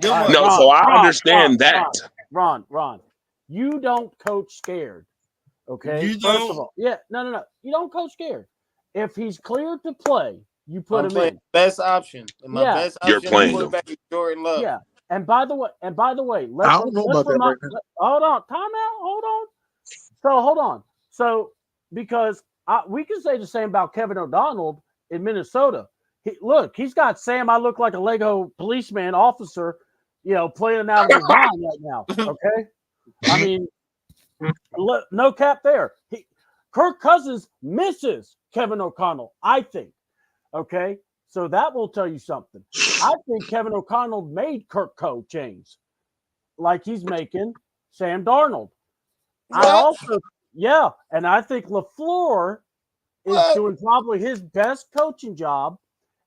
I understand that. Ron, you don't coach scared. Okay. You don't? First of all, no. You don't coach scared. If he's cleared to play, you put him in. Best option. Best option. You're playing him. Jordan Love. Yeah. And by the way, I don't know about that right now. Hold on, time out. Hold on. So because we can say the same about Kevin O'Donnell in Minnesota. He's got Sam. I look like a Lego policeman officer, playing out of his mind right now. Okay, I mean, no cap there. Kirk Cousins misses Kevin O'Connell, I think. Okay, so that will tell you something. I think Kevin O'Connell made Kirk change, like he's making Sam Darnold. And I think LaFleur is doing probably his best coaching job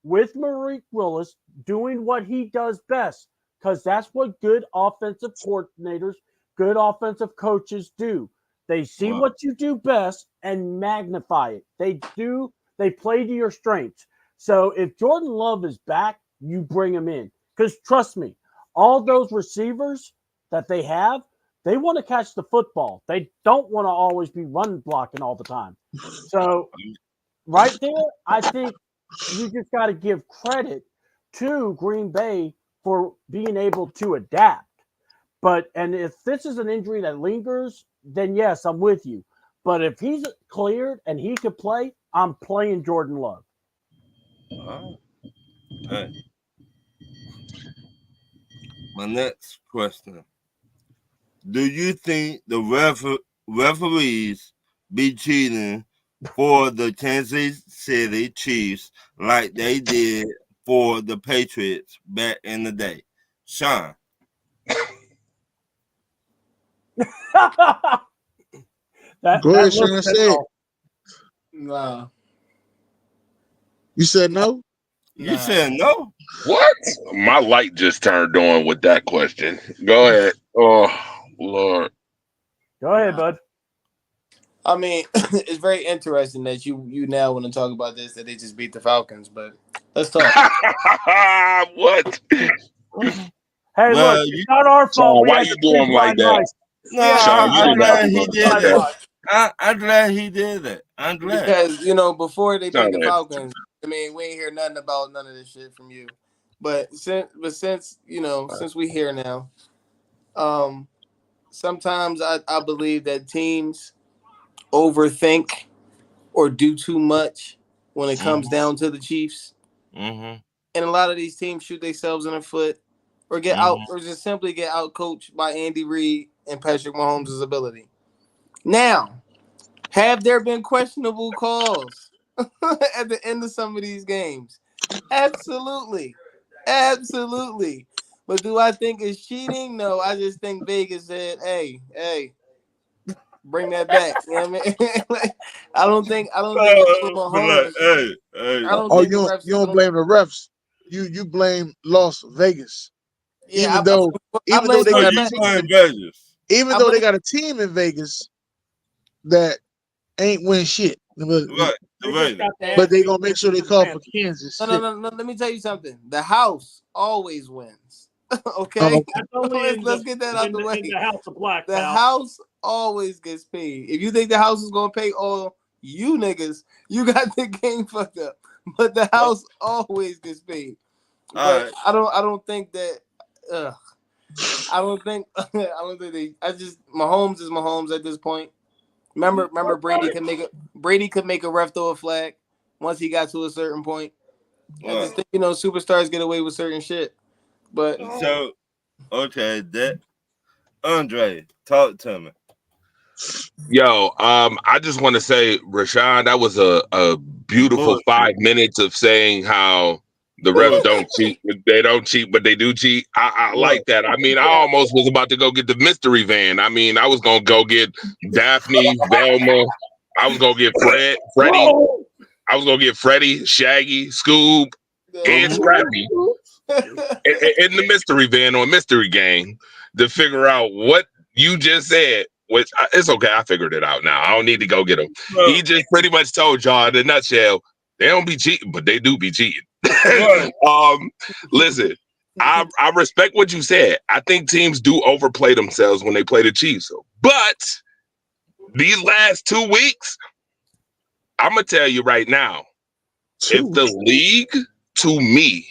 with Malik Willis, doing what he does best, because that's what good offensive coordinators, good offensive coaches do. They see what you do best and magnify it. They play to your strengths. So if Jordan Love is back, you bring him in. Because trust me, all those receivers that they have, they want to catch the football. They don't want to always be run blocking all the time. So right there, I think you just got to give credit to Green Bay for being able to adapt. And if this is an injury that lingers, then yes, I'm with you. But if he's cleared and he could play, I'm playing Jordan Love. Hey. My next question. Do you think the referees be cheating for the Kansas City Chiefs like they did for the Patriots back in the day? Sean. Go ahead, Sean. Say it. Nah. You said no? You said no? What? My light just turned on with that question. Go ahead. Oh, Lord. Go ahead, bud. I mean, it's very interesting that you now want to talk about this, that they just beat the Falcons, but let's talk. What? Hey, look, it's not our fault. Why you doing like that? No, I'm glad he did that. I'm glad he did that. I'm glad. Because, before they played the Falcons, I mean, we ain't hear nothing about none of this shit from you. But since we here now, sometimes I believe that teams overthink or do too much when it comes down to the Chiefs. Mm-hmm. And a lot of these teams shoot themselves in the foot or get out or just simply get out coached by Andy Reid and Patrick Mahomes' ability. Now, have there been questionable calls at the end of some of these games? Absolutely. Absolutely. But do I think it's cheating? No, I just think Vegas said, hey, bring that back. You know what I mean? I don't think it's Mahomes. Hey. I don't think you don't blame the refs. You blame Las Vegas. Yeah, even though they got a team in Vegas. Even though they got a team in Vegas that ain't win shit. Right. But they gonna make sure they call for Kansas. No. Let me tell you something. The house always wins. Okay, let's get that out the way. The house of black. The house always gets paid. If you think the house is gonna pay all you niggas, you got the game fucked up. But the house always gets paid. But I don't think that. I don't think they. Mahomes is Mahomes at this point. Remember Brady could make a ref throw a flag once he got to a certain point. I just think superstars get away with certain shit. But so okay, that Andre, talk to me. Yo, I just want to say, Rashawn, that was a beautiful 5 minutes of saying how the refs don't cheat. They don't cheat, but they do cheat. I like that. I mean, I almost was about to go get the mystery van. I mean, I was gonna go get Daphne, Velma. I was gonna get Freddie. I was gonna get Freddie, Shaggy, Scoob, and Scrappy in the mystery van or mystery game to figure out what you just said. Which it's okay. I figured it out now. I don't need to go get him. He just pretty much told y'all in a nutshell, they don't be cheating, but they do be cheating. Listen, I respect what you said. I think teams do overplay themselves when they play the Chiefs. But these last 2 weeks, I'm going to tell you right now, if the league, to me,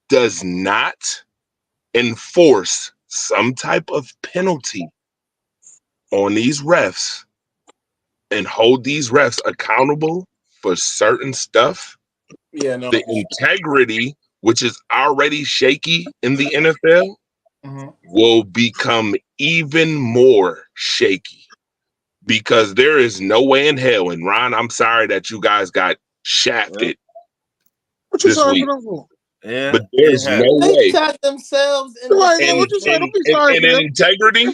does not enforce some type of penalty on these refs and hold these refs accountable for certain stuff, the integrity, which is already shaky in the NFL, will become even more shaky because there is no way in hell. And Ron, I'm sorry that you guys got shafted. What you sorry for them for? Yeah, but there's no way. They shot themselves in integrity.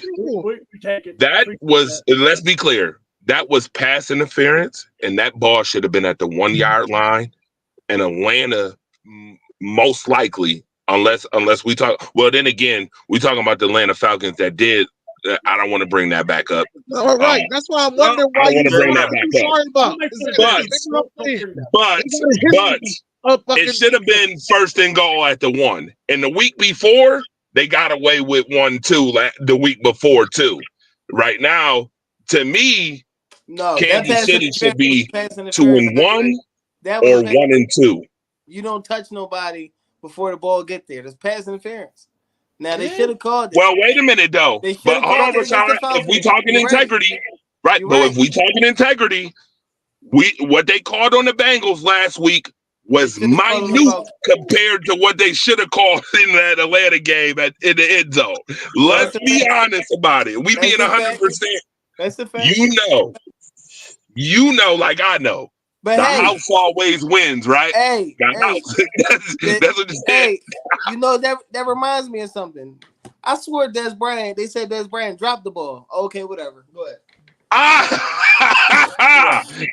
That was, let's be clear, that was pass interference, and that ball should have been at the 1 yard line. And Atlanta, most likely, unless we talk. Well, then again, we talking about the Atlanta Falcons that did. I don't want to bring that back up. All right, that's why I'm wondering why you bring that back sorry about. But it should have been first and goal at the 1. And the week before, they got away with 1-2 the week before too. Right now, to me, Kansas City should be 2-1 or 1-2. You don't touch nobody before the ball get there. There's pass interference. Now they should have called it. Well, wait a minute though. But hold on, Rashawn. If we talking integrity, right? But if we talking integrity, what they called on the Bengals last week was minute compared to what they should have called in that Atlanta game in the end zone. Let's be honest about it. We being 100%. That's a fact. You know, like I know. But the house always wins, right? Hey, that's what you said. You know that reminds me of something. I swear they said Des Bryant dropped the ball. Okay, whatever. Go ahead.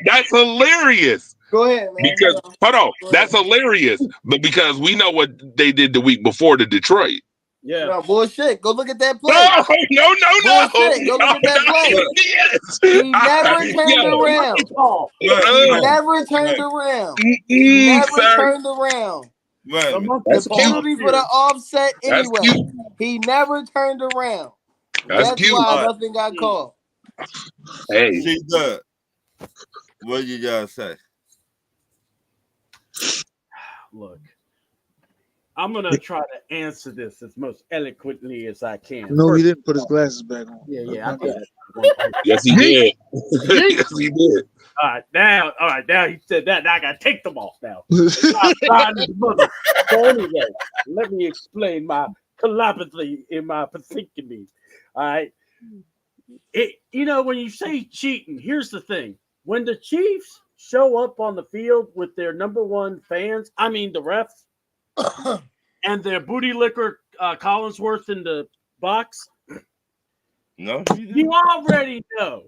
That's hilarious. Go ahead, man. Because hold on, that's hilarious. But because we know what they did the week before to Detroit. Yeah. No, bullshit. Go look at that play. No. Bullshit. Go look at that play. Yes. He never turned around. He never turned around. He never turned around. That's the penalty for the offset anyway. He never turned around. That's why nothing got called. Hey. See, Doug, what you gotta say? Look, I'm gonna try to answer this as most eloquently as I can. No, he didn't put his glasses back on. Yeah, I did. Yes, he did. Yes, he did. All right, now he said that. Now I gotta take them off now. So anyway, let me explain my telepathy in my thinking. All right. When you say cheating, here's the thing. When the Chiefs show up on the field with their number one fans, I mean the refs, and their booty licker Collinsworth in the box, no, you already know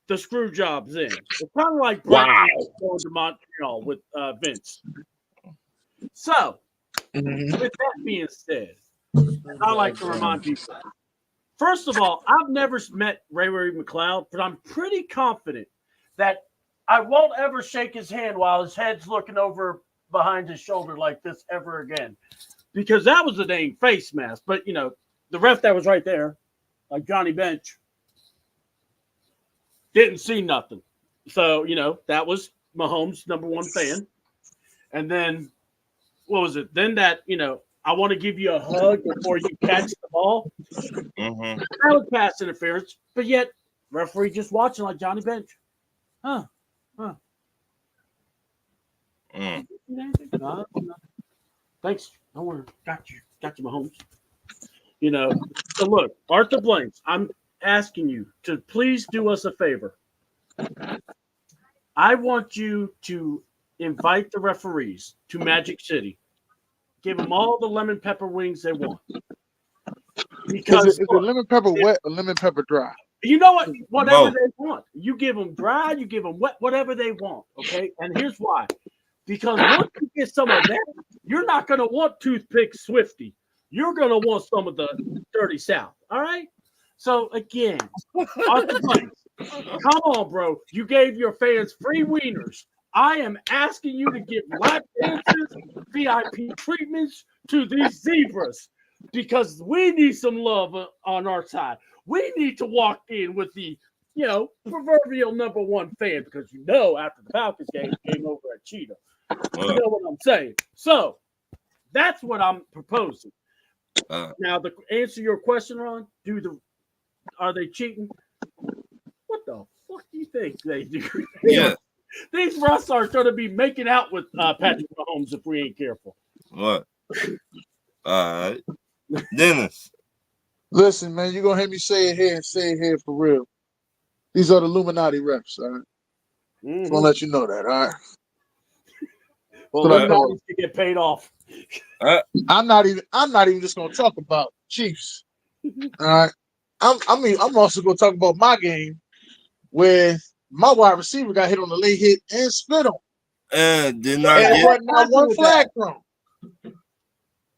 the screw job's in. It's kind of like going to Montreal with Vince. So, with that being said, I like to remind people. First of all, I've never met Ray McLeod, but I'm pretty confident that I won't ever shake his hand while his head's looking over behind his shoulder like this ever again. Because that was a dang face mask. But, the ref that was right there, like Johnny Bench, didn't see nothing. So, that was Mahomes' number one fan. And then, what was it? Then that, I want to give you a hug before you catch the ball. Mm-hmm. That was pass interference, but yet referee just watching like Johnny Bench. Mm. No. Thanks. Don't worry. Got you, Mahomes. So look, Arthur Blanks, I'm asking you to please do us a favor. I want you to invite the referees to Magic City. Give them all the lemon pepper wings they want. Because is the lemon pepper wet or lemon pepper dry? You know what? Whatever they want. You give them dry, you give them wet, whatever they want. Okay. And here's why. Because once you get some of that, you're not going to want toothpick Swifty. You're going to want some of the Dirty South. All right. So again, Arthur Blanks, come on, bro. You gave your fans free wieners. I am asking you to give lap dances, VIP treatments to these zebras because we need some love on our side. We need to walk in with the, proverbial number one fan because after the Falcons game came over at Cheetah. You know what I'm saying? So that's what I'm proposing. Now, to answer your question, Ron, are they cheating? What the fuck do you think they do? Yeah. These refs are going to be making out with Patrick Mahomes if we ain't careful. What? All right. Dennis. Listen, man, you're going to hear me say it here for real. These are the Illuminati refs, all right? Mm-hmm. Just want to let you know that, all right? Well, Illuminati to get paid off. I'm not even just going to talk about Chiefs, all right? I'm also going to talk about my game where my wide receiver got hit on the late hit and spit on. And did not get not one flag thrown.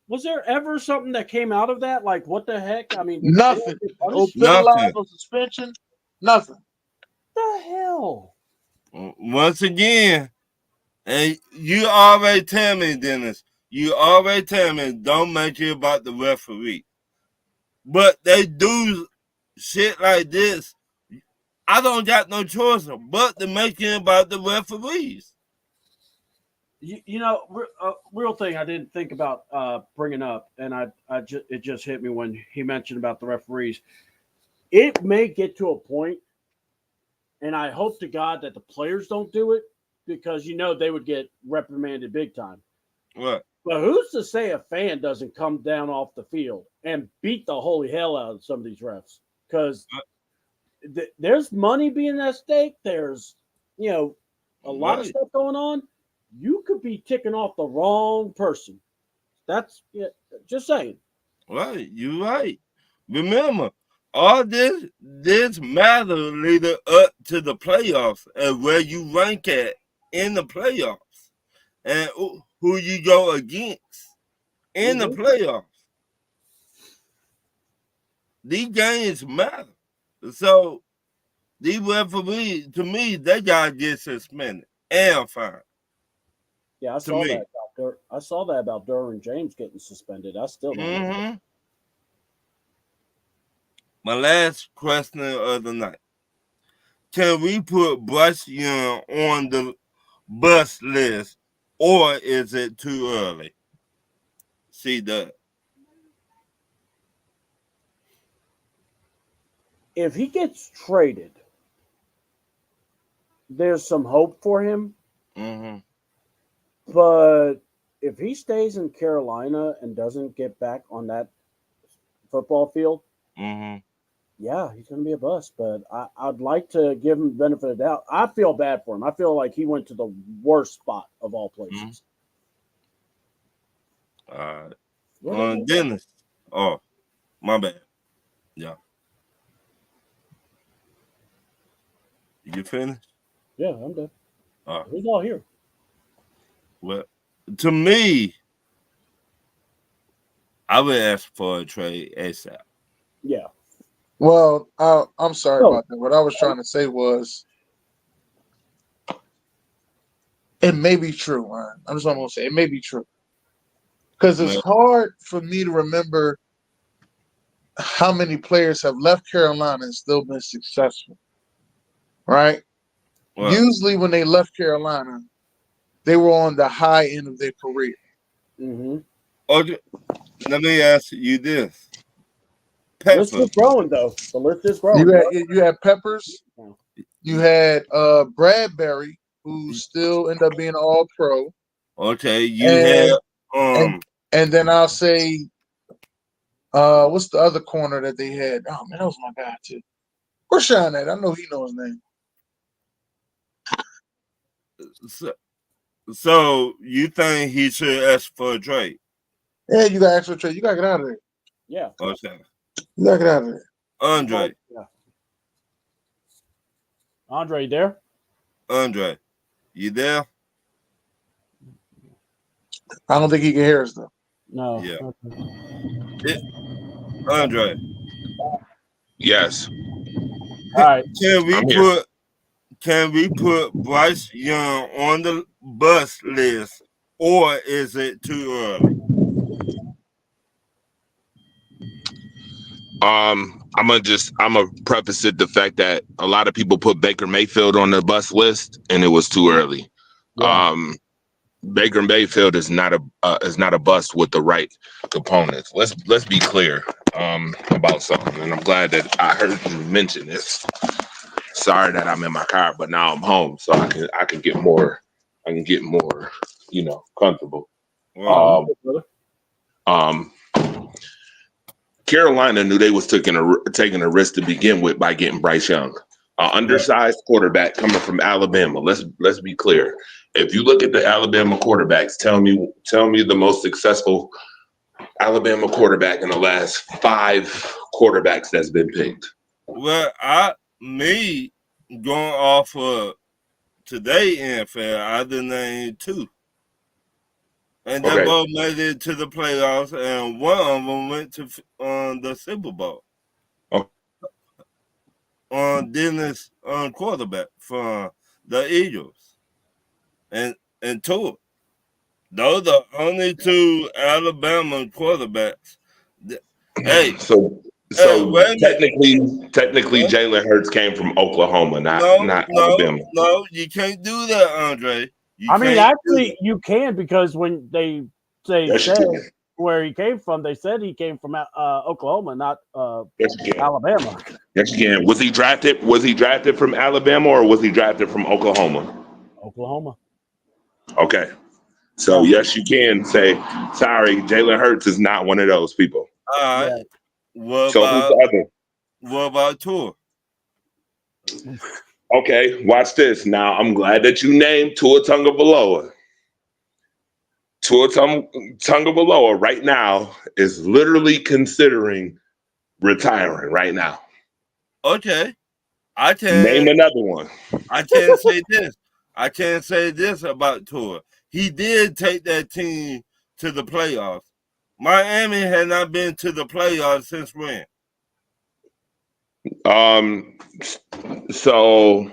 Was there ever something that came out of that? Like, what the heck? I mean, nothing. No penalty, no suspension, nothing. What the hell? Once again, and you already tell me, Dennis, don't make it about the referee. But they do shit like this. I don't got no choice but to make it about the referees. Real thing I didn't think about bringing up, and it just hit me when he mentioned about the referees. It may get to a point, and I hope to God that the players don't do it, because they would get reprimanded big time. What? But who's to say a fan doesn't come down off the field and beat the holy hell out of some of these refs? Because there's money being at stake. There's, a lot of stuff going on. You could be ticking off the wrong person. That's just saying. Right, you're right. Remember, all this matter leading up to the playoffs and where you rank at in the playoffs and who you go against in the playoffs. These games matter. So these referees, to me, they gotta get suspended and fined. Yeah, I saw that about Derwin James getting suspended. I still don't know. My last question of the night. Can we put Bryce Young on the bus list, or is it too early? See that. If he gets traded, there's some hope for him. But if he stays in Carolina and doesn't get back on that football field, yeah, he's going to be a bust. But I'd like to give him the benefit of the doubt. I feel bad for him. I feel like he went to the worst spot of all places. Dennis. Oh, my bad. Yeah. You finished? Yeah, I'm done. Who's all here? Well, to me, I would ask for a trade ASAP. Yeah. Well, I'm sorry about that. What I was trying to say was, it may be true, man. I'm just going to say it may be true. Because it's hard for me to remember how many players have left Carolina and still been successful. Right? Well, usually when they left Carolina, they were on the high end of their career. Okay. Let me ask you this. The list is growing, though. The list is growing. You had Peppers. You had Bradbury, who still ended up being an All-Pro. Okay, you had and then I'll say, what's the other corner that they had? Oh man, that was my guy too. Where's Sean at? I know he knows his name. So you think he should ask for a trade? Yeah, you got to ask for a trade. You got to get out of there. Yeah. Okay. You got to get out of there. Andre. Yeah. Andre, you there? Andre, you there? I don't think he can hear us though. No. Yeah. Andre. Yes. All right. Can we put Bryce Young on the bus list, or is it too early? I'm gonna preface it the fact that a lot of people put Baker Mayfield on the bus list and it was too early. Yeah. Baker Mayfield is not a bust with the right components. Let's be clear about something, and I'm glad that I heard you mention this. Sorry that I'm in my car, but now I'm home, so I can get more comfortable. Wow. Carolina knew they was taking a risk to begin with by getting Bryce Young, undersized quarterback coming from Alabama. Let's be clear. If you look at the Alabama quarterbacks, tell me the most successful Alabama quarterback in the last 5 quarterbacks that's been picked. Well, going off of today NFL, I did name 2. And they both made it to the playoffs, and one of them went to the Super Bowl. Dennis quarterback for the Eagles, and Tua. Those are the only 2 Alabama quarterbacks. Hey, so technically, Jalen Hurts came from Oklahoma, not Alabama. No, you can't do that, Andre. Actually, you can, because when they said where he came from, they said he came from Oklahoma, not Alabama. Yes, you can. Was he drafted from Alabama or was he drafted from Oklahoma? Oklahoma. Okay. So, yes, you can say, sorry, Jalen Hurts is not one of those people. All right. Yeah. What So, who's the other? What about Tua? Okay, watch this. Now, I'm glad that you named Tua Tagovailoa. Tua Tagovailoa right now is literally considering retiring right now. Okay. I Name can another one. I can't say this. I can't say this about Tua. He did take that team to the playoffs. Miami had not been to the playoffs since when? So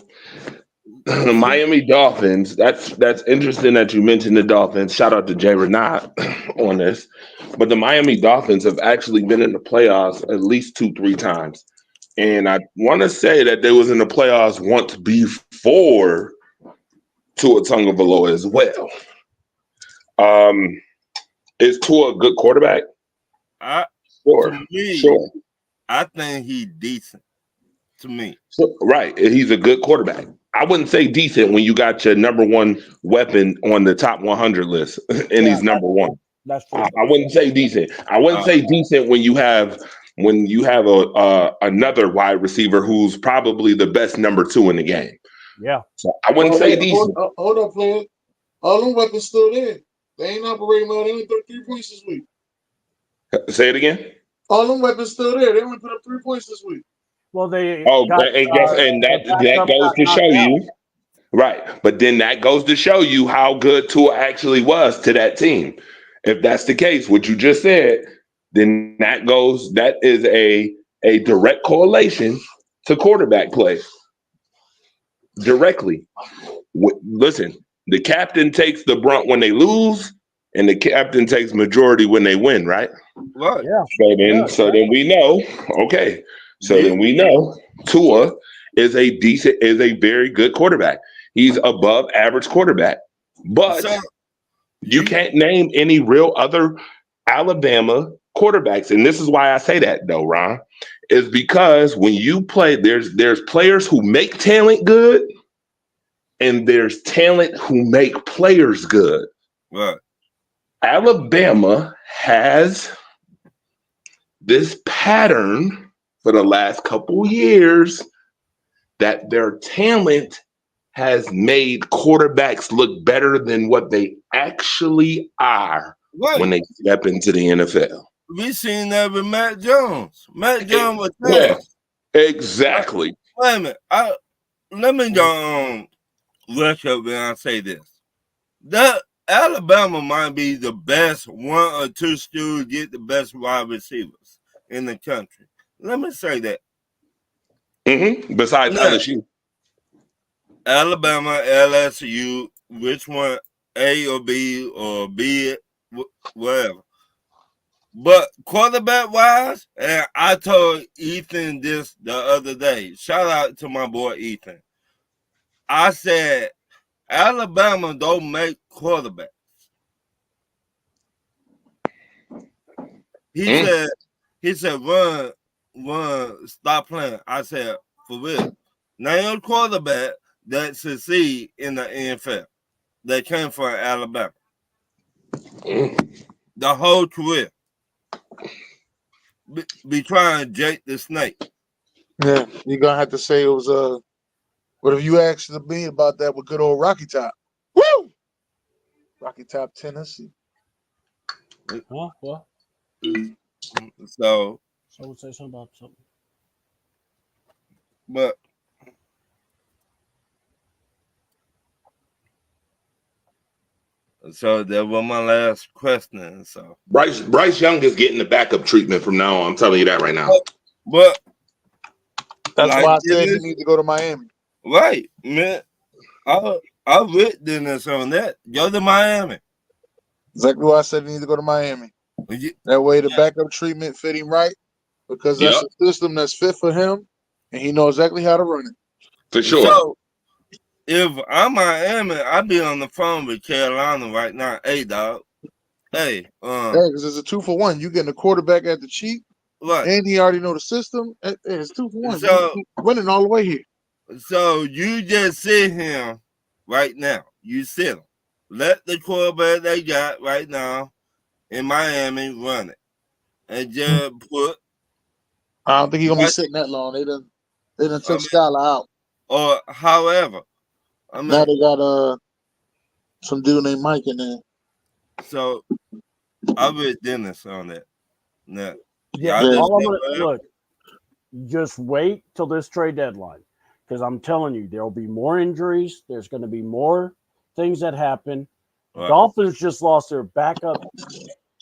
Miami Dolphins. That's interesting that you mentioned the Dolphins. Shout out to Jay Renat on this. But the Miami Dolphins have actually been in the playoffs at least 2-3 times. And I want to say that they was in the playoffs once before Tua Tagovailoa as well. Is Tua a good quarterback? Sure. To me, Sure. I think he's decent. To me. So, right. He's a good quarterback. I wouldn't say decent when you got your number one weapon on the top 100 list and he's number one. That's true. I wouldn't say decent. I wouldn't say decent when you have another wide receiver who's probably the best number 2 in the game. Yeah. So I wouldn't say decent. Hold up, player. All them weapons still there. They ain't operating well. They only put up 3 points this week. Say it again. All them weapons still there. They only put up 3 points this week. Well, they that goes to show you, right? But then that goes to show you how good Tua actually was to that team. If that's the case, what you just said, then that is a direct correlation to quarterback play. Directly. Listen, the captain takes the brunt when they lose, and the captain takes majority when they win, right? Right. Yeah. So then we know, okay. So then we know Tua is a very good quarterback. He's above average quarterback. But you can't name any real other Alabama quarterbacks. And this is why I say that though, Ron, is because when you play, there's players who make talent good, and there's talent who make players good. Right. Alabama has this pattern for the last couple years that their talent has made quarterbacks look better than what they actually are when they step into the NFL. We seen that with Matt Jones. Matt Jones was trash. Exactly. Wait a minute. Let me rush up when I say this. That Alabama might be the best 1 or 2 schools get the best wide receivers in the country. Let me say that. Besides LSU. Alabama, LSU, which one, A or B or B, whatever. But quarterback wise, and I told Ethan this the other day. Shout out to my boy Ethan. I said, Alabama don't make quarterbacks. He said, run, stop playing. I said, for real. Name a quarterback that succeed in the NFL that came from Alabama. The whole career. Be trying Jake the Snake. Yeah, you're gonna have to say it was what if you asked me about that with good old Rocky Top? Woo! Rocky Top, Tennessee. Huh? What? So I would say something about something. But so that was my last question. So Bryce Young is getting the backup treatment from now on. I'm telling you that right now. But that's why I said he needs to go to Miami. Right, man. I with Dennis on that. Go to Miami. Exactly why I said he needs to go to Miami. That way the backup treatment fit him right, because that's a system that's fit for him, and he knows exactly how to run it. For sure. So if I'm Miami, I'd be on the phone with Carolina right now. Hey, dog. Hey, because it's a 2-for-1. You getting a quarterback at the cheap, and he already know the system. It's 2-for-1. So winning all the way here. So you just sit here right now. You sit them. Let the quarterback they got right now in Miami run it. And just put. I don't think he's gonna be sitting that long. They done took Skylar out. Or however. I mean, now they got some dude named Mike in there. So I read Dennis on that. No. Yeah, all I'm gonna look. Just wait till this trade deadline, because I'm telling you, there will be more injuries. There's going to be more things that happen. Right. Dolphins just lost their backup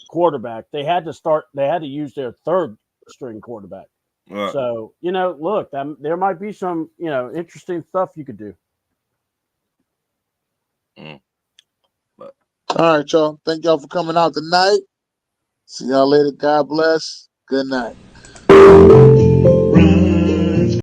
quarterback. They had to use their third string quarterback. Right. So, look, there might be some, interesting stuff you could do. All right, y'all. Thank y'all for coming out tonight. See y'all later. God bless. Good night.